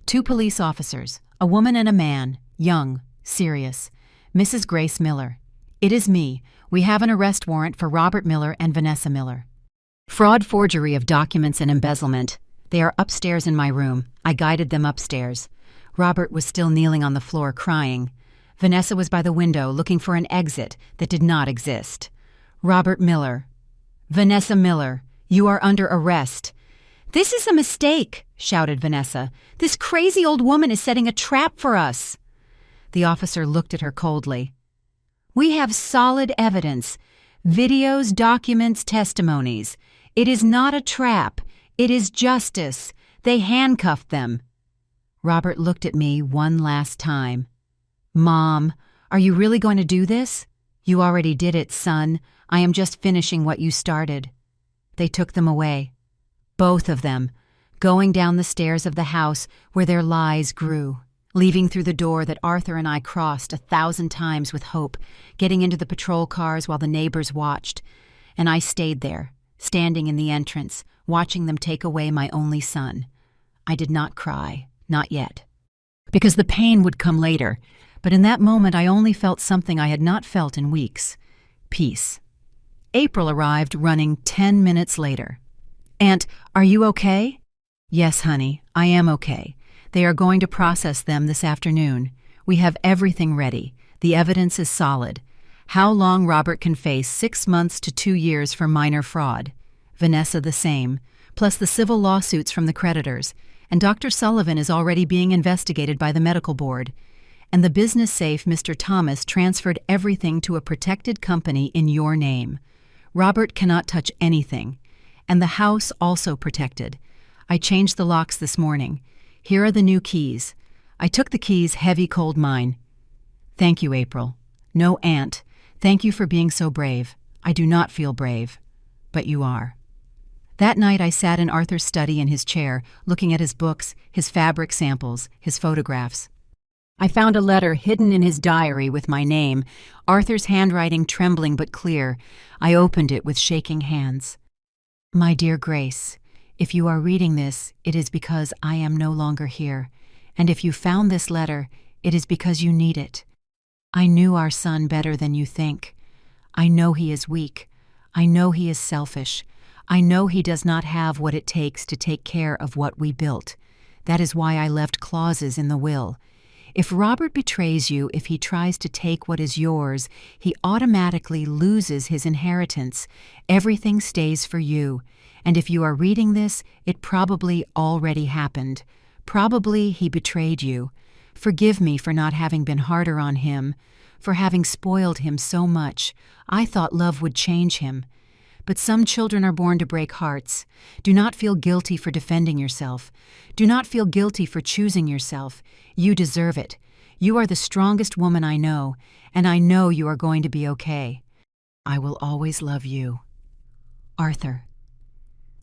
2 police officers, a woman and a man, young, serious. Mrs. Grace Miller. It is me. We have an arrest warrant for Robert Miller and Vanessa Miller. Fraud, forgery of documents, and embezzlement. They are upstairs in my room. I guided them upstairs. Robert was still kneeling on the floor, crying. Vanessa was by the window, looking for an exit that did not exist. Robert Miller. Vanessa Miller, you are under arrest. This is a mistake, shouted Vanessa. This crazy old woman is setting a trap for us. The officer looked at her coldly. We have solid evidence. Videos, documents, testimonies. It is not a trap. It is justice. They handcuffed them. Robert looked at me one last time. Mom, are you really going to do this? You already did it, son. I am just finishing what you started. They took them away. Both of them, going down the stairs of the house where their lies grew, leaving through the door that Arthur and I crossed 1,000 times with hope, getting into the patrol cars while the neighbors watched. And I stayed there, standing in the entrance, watching them take away my only son. I did not cry, not yet. Because the pain would come later, but in that moment I only felt something I had not felt in weeks. Peace. April arrived running 10 minutes later. Aunt, are you okay? Yes, honey, I am okay. They are going to process them this afternoon. We have everything ready. The evidence is solid. How long Robert can face 6 months to 2 years for minor fraud. Vanessa the same, plus the civil lawsuits from the creditors. And Dr. Sullivan is already being investigated by the medical board. and the business safe Mr. Thomas transferred everything to a protected company in your name. Robert cannot touch anything, and the house also protected. I changed the locks this morning. Here are the new keys. I took the keys, heavy, cold mine. Thank you, April. No, Aunt. Thank you for being so brave. I do not feel brave, but you are. That night I sat in Arthur's study in his chair, looking at his books, his fabric samples, his photographs. I found a letter hidden in his diary with my name, Arthur's handwriting trembling but clear. I opened it with shaking hands. My dear Grace, if you are reading this, it is because I am no longer here, and if you found this letter, it is because you need it. I knew our son better than you think. I know he is weak. I know he is selfish. I know he does not have what it takes to take care of what we built. That is why I left clauses in the will. If Robert betrays you, if he tries to take what is yours, he automatically loses his inheritance. Everything stays for you. And if you are reading this, it probably already happened. Probably he betrayed you. Forgive me for not having been harder on him, for having spoiled him so much. I thought love would change him. But some children are born to break hearts. Do not feel guilty for defending yourself. Do not feel guilty for choosing yourself. You deserve it. You are the strongest woman I know, and I know you are going to be okay. I will always love you. Arthur.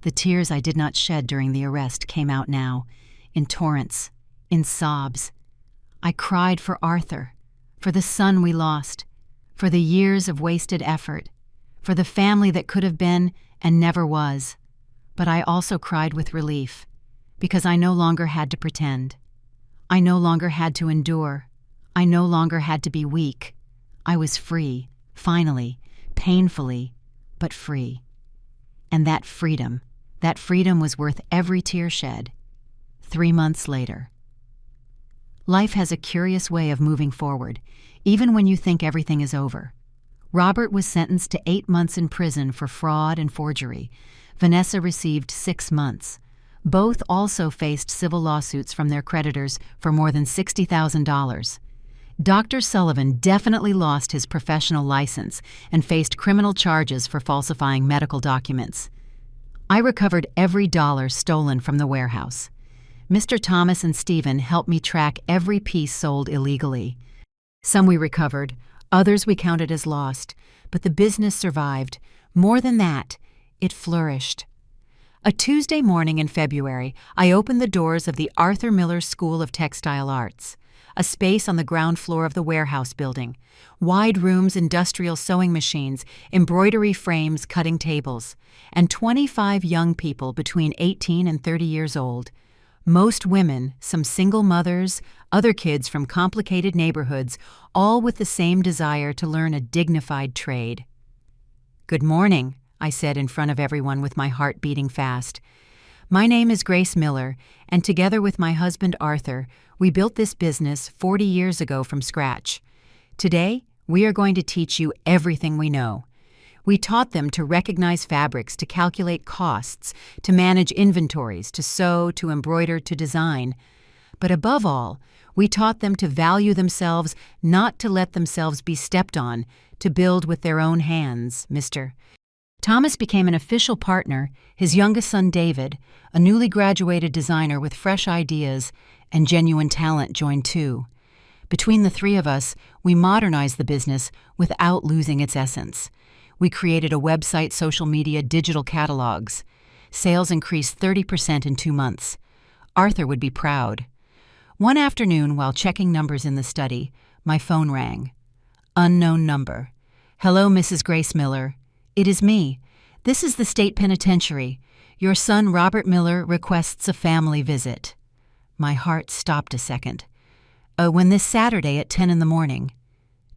The tears I did not shed during the arrest came out now, in torrents, in sobs. I cried for Arthur, for the son we lost, for the years of wasted effort, for the family that could have been and never was. But I also cried with relief, because I no longer had to pretend. I no longer had to endure. I no longer had to be weak. I was free, finally, painfully, but free. And that freedom was worth every tear shed. 3 months later. Life has a curious way of moving forward, even when you think everything is over. Robert was sentenced to 8 months in prison for fraud and forgery. Vanessa received 6 months. Both also faced civil lawsuits from their creditors for more than $60,000. Dr. Sullivan definitely lost his professional license and faced criminal charges for falsifying medical documents. I recovered every dollar stolen from the warehouse. Mr. Thomas and Stephen helped me track every piece sold illegally. Some we recovered, others we counted as lost, but the business survived. More than that, it flourished. A Tuesday morning in February, I opened the doors of the Arthur Miller School of Textile Arts, a space on the ground floor of the warehouse building. Wide rooms, industrial sewing machines, embroidery frames, cutting tables, and 25 young people between 18 and 30 years old. Most women, some single mothers, other kids from complicated neighborhoods, all with the same desire to learn a dignified trade. "Good morning," I said in front of everyone with my heart beating fast. "My name is Grace Miller, and together with my husband Arthur, we built this business 40 years ago from scratch. Today, we are going to teach you everything we know. We taught them to recognize fabrics, to calculate costs, to manage inventories, to sew, to embroider, to design. But above all, we taught them to value themselves, not to let themselves be stepped on, to build with their own hands, Mr. Thomas became an official partner, his youngest son David, a newly graduated designer with fresh ideas and genuine talent, joined too. Between the three of us, we modernized the business without losing its essence. We created a website, social media, digital catalogs. Sales increased 30% in 2 months. Arthur would be proud. One afternoon, while checking numbers in the study, my phone rang. Unknown number. "Hello, Mrs. Grace Miller. It is me. This is the state penitentiary. Your son, Robert Miller, requests a family visit." My heart stopped a second. "When this Saturday at 10 in the morning.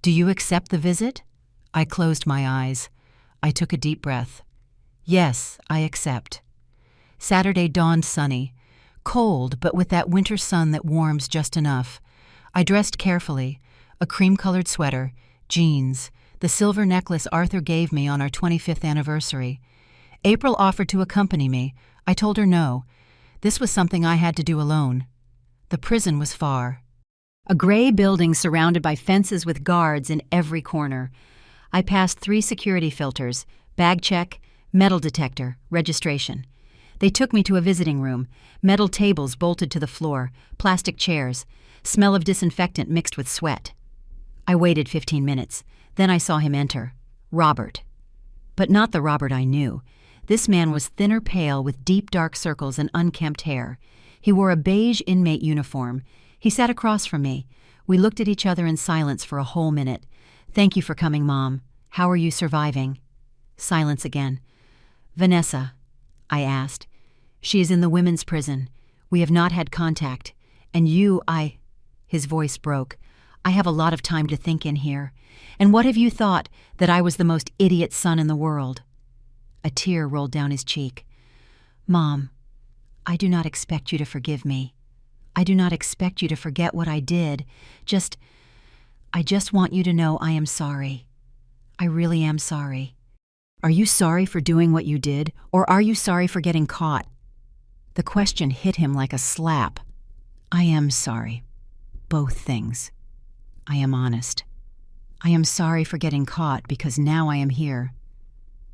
Do you accept the visit?" I closed my eyes. I took a deep breath. "Yes, I accept." Saturday dawned sunny. Cold, but with that winter sun that warms just enough. I dressed carefully. A cream-colored sweater, jeans, the silver necklace Arthur gave me on our 25th anniversary. April offered to accompany me. I told her no. This was something I had to do alone. The prison was far. A gray building surrounded by fences with guards in every corner. I passed 3 security filters: bag check, metal detector, registration. They took me to a visiting room, metal tables bolted to the floor, plastic chairs, smell of disinfectant mixed with sweat. I waited 15 minutes. Then I saw him enter. Robert. But not the Robert I knew. This man was thinner pale with deep dark circles and unkempt hair. He wore a beige inmate uniform. He sat across from me. We looked at each other in silence for a whole minute. "Thank you for coming, Mom. How are you surviving?" Silence again. "Vanessa," I asked. "She is in the women's prison. We have not had contact. And His voice broke. "I have a lot of time to think in here. And what have you thought, that I was the most idiot son in the world?" A tear rolled down his cheek. "Mom, I do not expect you to forgive me. I do not expect you to forget what I did. I just want you to know I am sorry. I really am sorry." "Are you sorry for doing what you did, or are you sorry for getting caught?" The question hit him like a slap. "I am sorry. Both things. I am honest. I am sorry for getting caught because now I am here.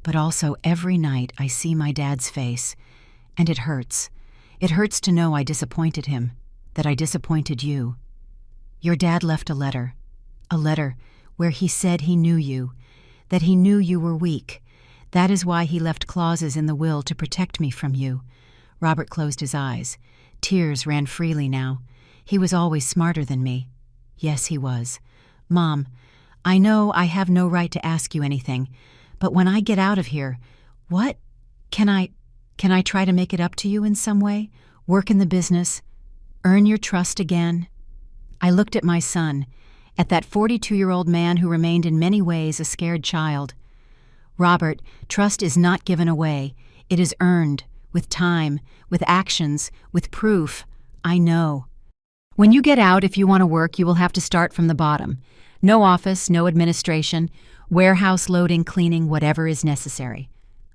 But also every night I see my dad's face, and it hurts. It hurts to know I disappointed him, that I disappointed you. Your dad left a letter where he said he knew you, that he knew you were weak. That is why he left clauses in the will to protect me from you." Robert closed his eyes. Tears ran freely now. "He was always smarter than me." "Yes, he was. Mom, I know I have no right to ask you anything, but when I get out of here, what? Can I try to make it up to you in some way? Work in the business? Earn your trust again?" I looked at my son, at that 42-year-old man who remained in many ways a scared child. "Robert, trust is not given away. It is earned, with time, with actions, with proof. I know. When you get out, if you want to work, you will have to start from the bottom. No office, no administration, warehouse loading, cleaning, whatever is necessary.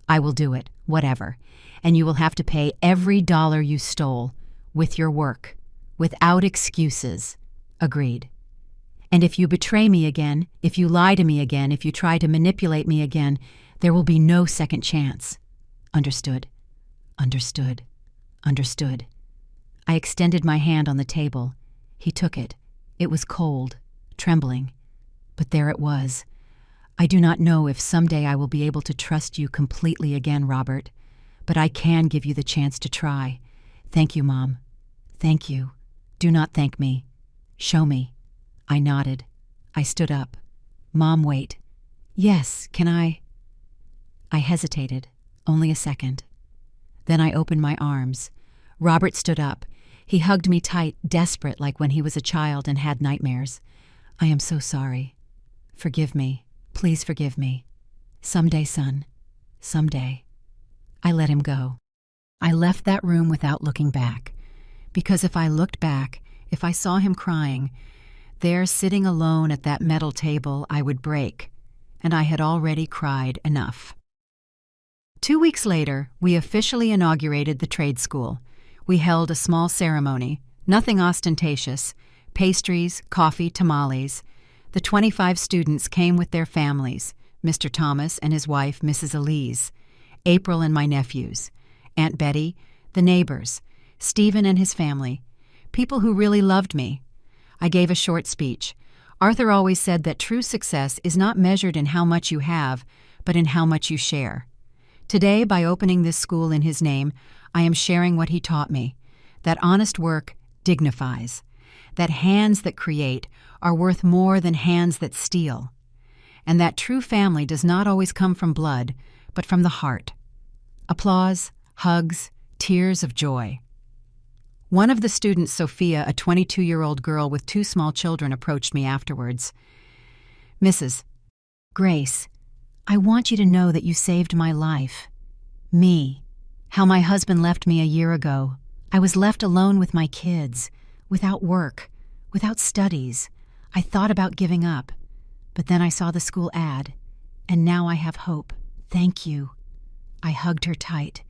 I will do it, whatever. And you will have to pay every dollar you stole, with your work, without excuses. Agreed. And if you betray me again, if you lie to me again, if you try to manipulate me again, there will be no second chance. Understood. Understood. Understood." I extended my hand on the table. He took it. It was cold, trembling. But there it was. "I do not know if someday I will be able to trust you completely again, Robert, but I can give you the chance to try. Thank you, Mom. Thank you. Do not thank me. Show me." I nodded. I stood up. "Mom, wait." "Yes, can I?" I hesitated, only a second. Then I opened my arms. Robert stood up. He hugged me tight, desperate like when he was a child and had nightmares. "I am so sorry. Forgive me. Please forgive me. Someday, son. Someday." I let him go. I left that room without looking back, because if I looked back, if I saw him crying, there sitting alone at that metal table, I would break, and I had already cried enough. 2 weeks later, we officially inaugurated the trade school. We held a small ceremony, nothing ostentatious, pastries, coffee, tamales. The 25 students came with their families, Mr. Thomas and his wife, Mrs. Elise, April and my nephews, Aunt Betty, the neighbors, Stephen and his family, people who really loved me. I gave a short speech. Arthur always said that true success is not measured in how much you have, but in how much you share. Today, by opening this school in his name, I am sharing what he taught me, that honest work dignifies, that hands that create are worth more than hands that steal, and that true family does not always come from blood, but from the heart. Applause, hugs, tears of joy. One of the students, Sophia, a 22-year-old girl with 2 small children, approached me afterwards. "Mrs. Grace, I want you to know that you saved my life. Me. How my husband left me a year ago. I was left alone with my kids, without work, without studies. I thought about giving up, but then I saw the school ad, and now I have hope. Thank you." I hugged her tight.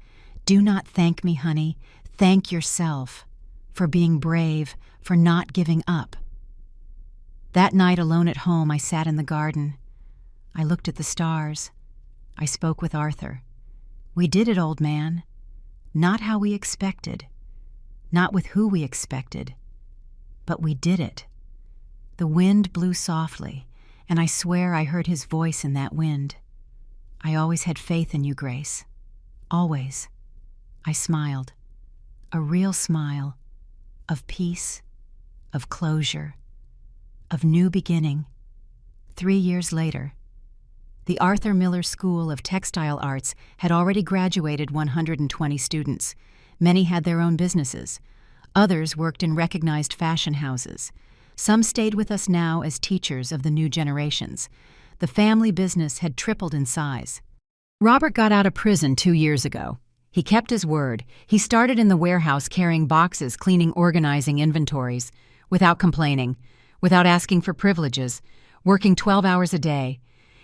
"Do not thank me, honey. Thank yourself for being brave, for not giving up. That night alone at home, I sat in the garden. I looked at the stars. I spoke with Arthur. We did it, old man. Not how we expected. Not with who we expected. But we did it. The wind blew softly, and I swear I heard his voice in that wind. I always had faith in you, Grace. Always. I smiled. A real smile. Of peace. Of closure. Of new beginning. 3 years later. The Arthur Miller School of Textile Arts had already graduated 120 students. Many had their own businesses. Others worked in recognized fashion houses. Some stayed with us now as teachers of the new generations. The family business had tripled in size. Robert got out of prison 2 years ago. He kept his word. He started in the warehouse carrying boxes, cleaning, organizing inventories, without complaining, without asking for privileges, working 12 hours a day.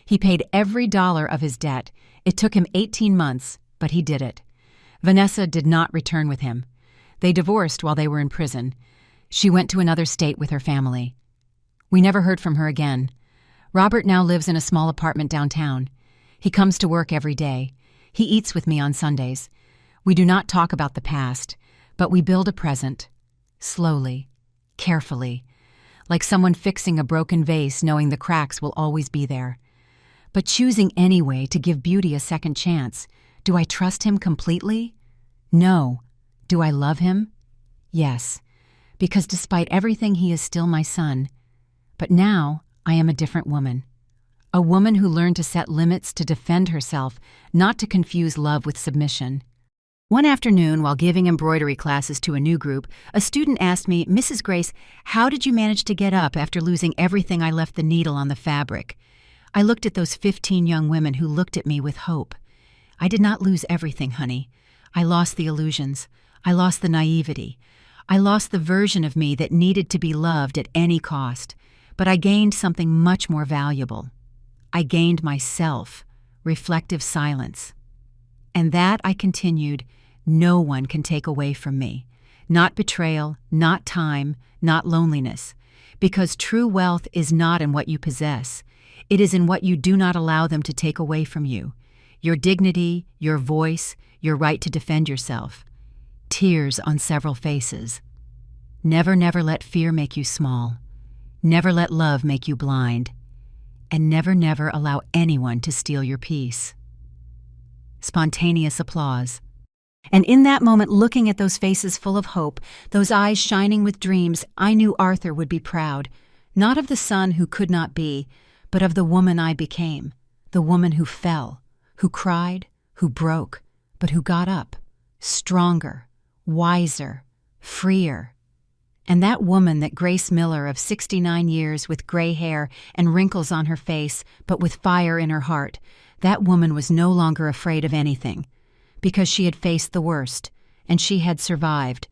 He paid every dollar of his debt. It took him 18 months, but he did it. Vanessa did not return with him. They divorced while they were in prison. She went to another state with her family. We never heard from her again. Robert now lives in a small apartment downtown. He comes to work every day. He eats with me on Sundays. We do not talk about the past, but we build a present. Slowly, carefully, like someone fixing a broken vase knowing the cracks will always be there. But choosing anyway to give beauty a second chance. Do I trust him completely? No. Do I love him? Yes, because despite everything he is still my son. But now I am a different woman. A woman who learned to set limits to defend herself, not to confuse love with submission. One afternoon, while giving embroidery classes to a new group, a student asked me, "Mrs. Grace, how did you manage to get up after losing everything I left the needle on the fabric?" I looked at those 15 young women who looked at me with hope. I did not lose everything, honey. I lost the illusions. I lost the naivety. I lost the version of me that needed to be loved at any cost. But I gained something much more valuable. I gained myself, reflective silence. And that, I continued, no one can take away from me. Not betrayal, not time, not loneliness. Because true wealth is not in what you possess. It is in what you do not allow them to take away from you. Your dignity, your voice, your right to defend yourself. Tears on several faces. Never, never let fear make you small. Never let love make you blind. And never, never allow anyone to steal your peace. Spontaneous applause. And in that moment, looking at those faces full of hope, those eyes shining with dreams, I knew Arthur would be proud, not of the son who could not be, but of the woman I became, the woman who fell, who cried, who broke, but who got up, stronger, wiser, freer. And that woman that Grace Miller of 69 years with gray hair and wrinkles on her face, but with fire in her heart, that woman was no longer afraid of anything, because she had faced the worst, and she had survived.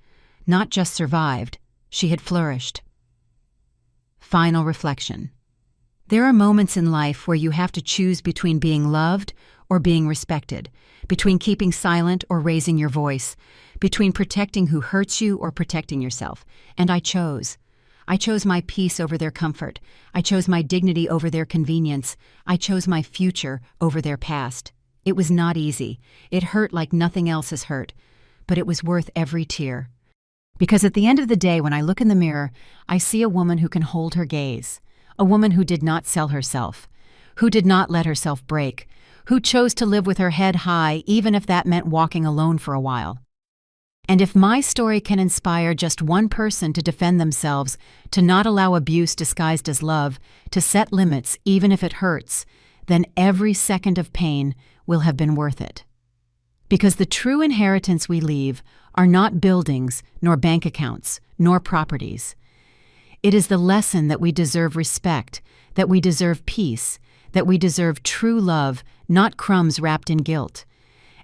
Not just survived, she had flourished. Final reflection. There are moments in life where you have to choose between being loved or being respected, between keeping silent or raising your voice, between protecting who hurts you or protecting yourself. And I chose. I chose my peace over their comfort. I chose my dignity over their convenience. I chose my future over their past. It was not easy. It hurt like nothing else has hurt. But it was worth every tear. Because at the end of the day, when I look in the mirror, I see a woman who can hold her gaze. A woman who did not sell herself, who did not let herself break, who chose to live with her head high even if that meant walking alone for a while. And if my story can inspire just one person to defend themselves, to not allow abuse disguised as love, to set limits even if it hurts, then every second of pain will have been worth it. Because the true inheritance we leave are not buildings, nor bank accounts, nor properties. It is the lesson that we deserve respect, that we deserve peace, that we deserve true love, not crumbs wrapped in guilt,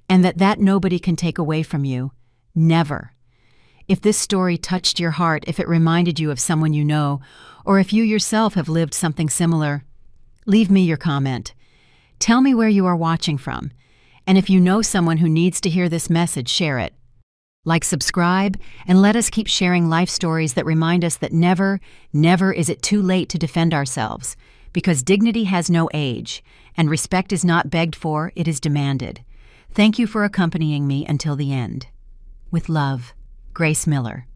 and that nobody can take away from you. Never. If this story touched your heart, if it reminded you of someone you know, or if you yourself have lived something similar, leave me your comment. Tell me where you are watching from, and if you know someone who needs to hear this message, share it. Like, subscribe, and let us keep sharing life stories that remind us that never, never is it too late to defend ourselves, because dignity has no age, and respect is not begged for, it is demanded. Thank you for accompanying me until the end. With love, Grace Miller.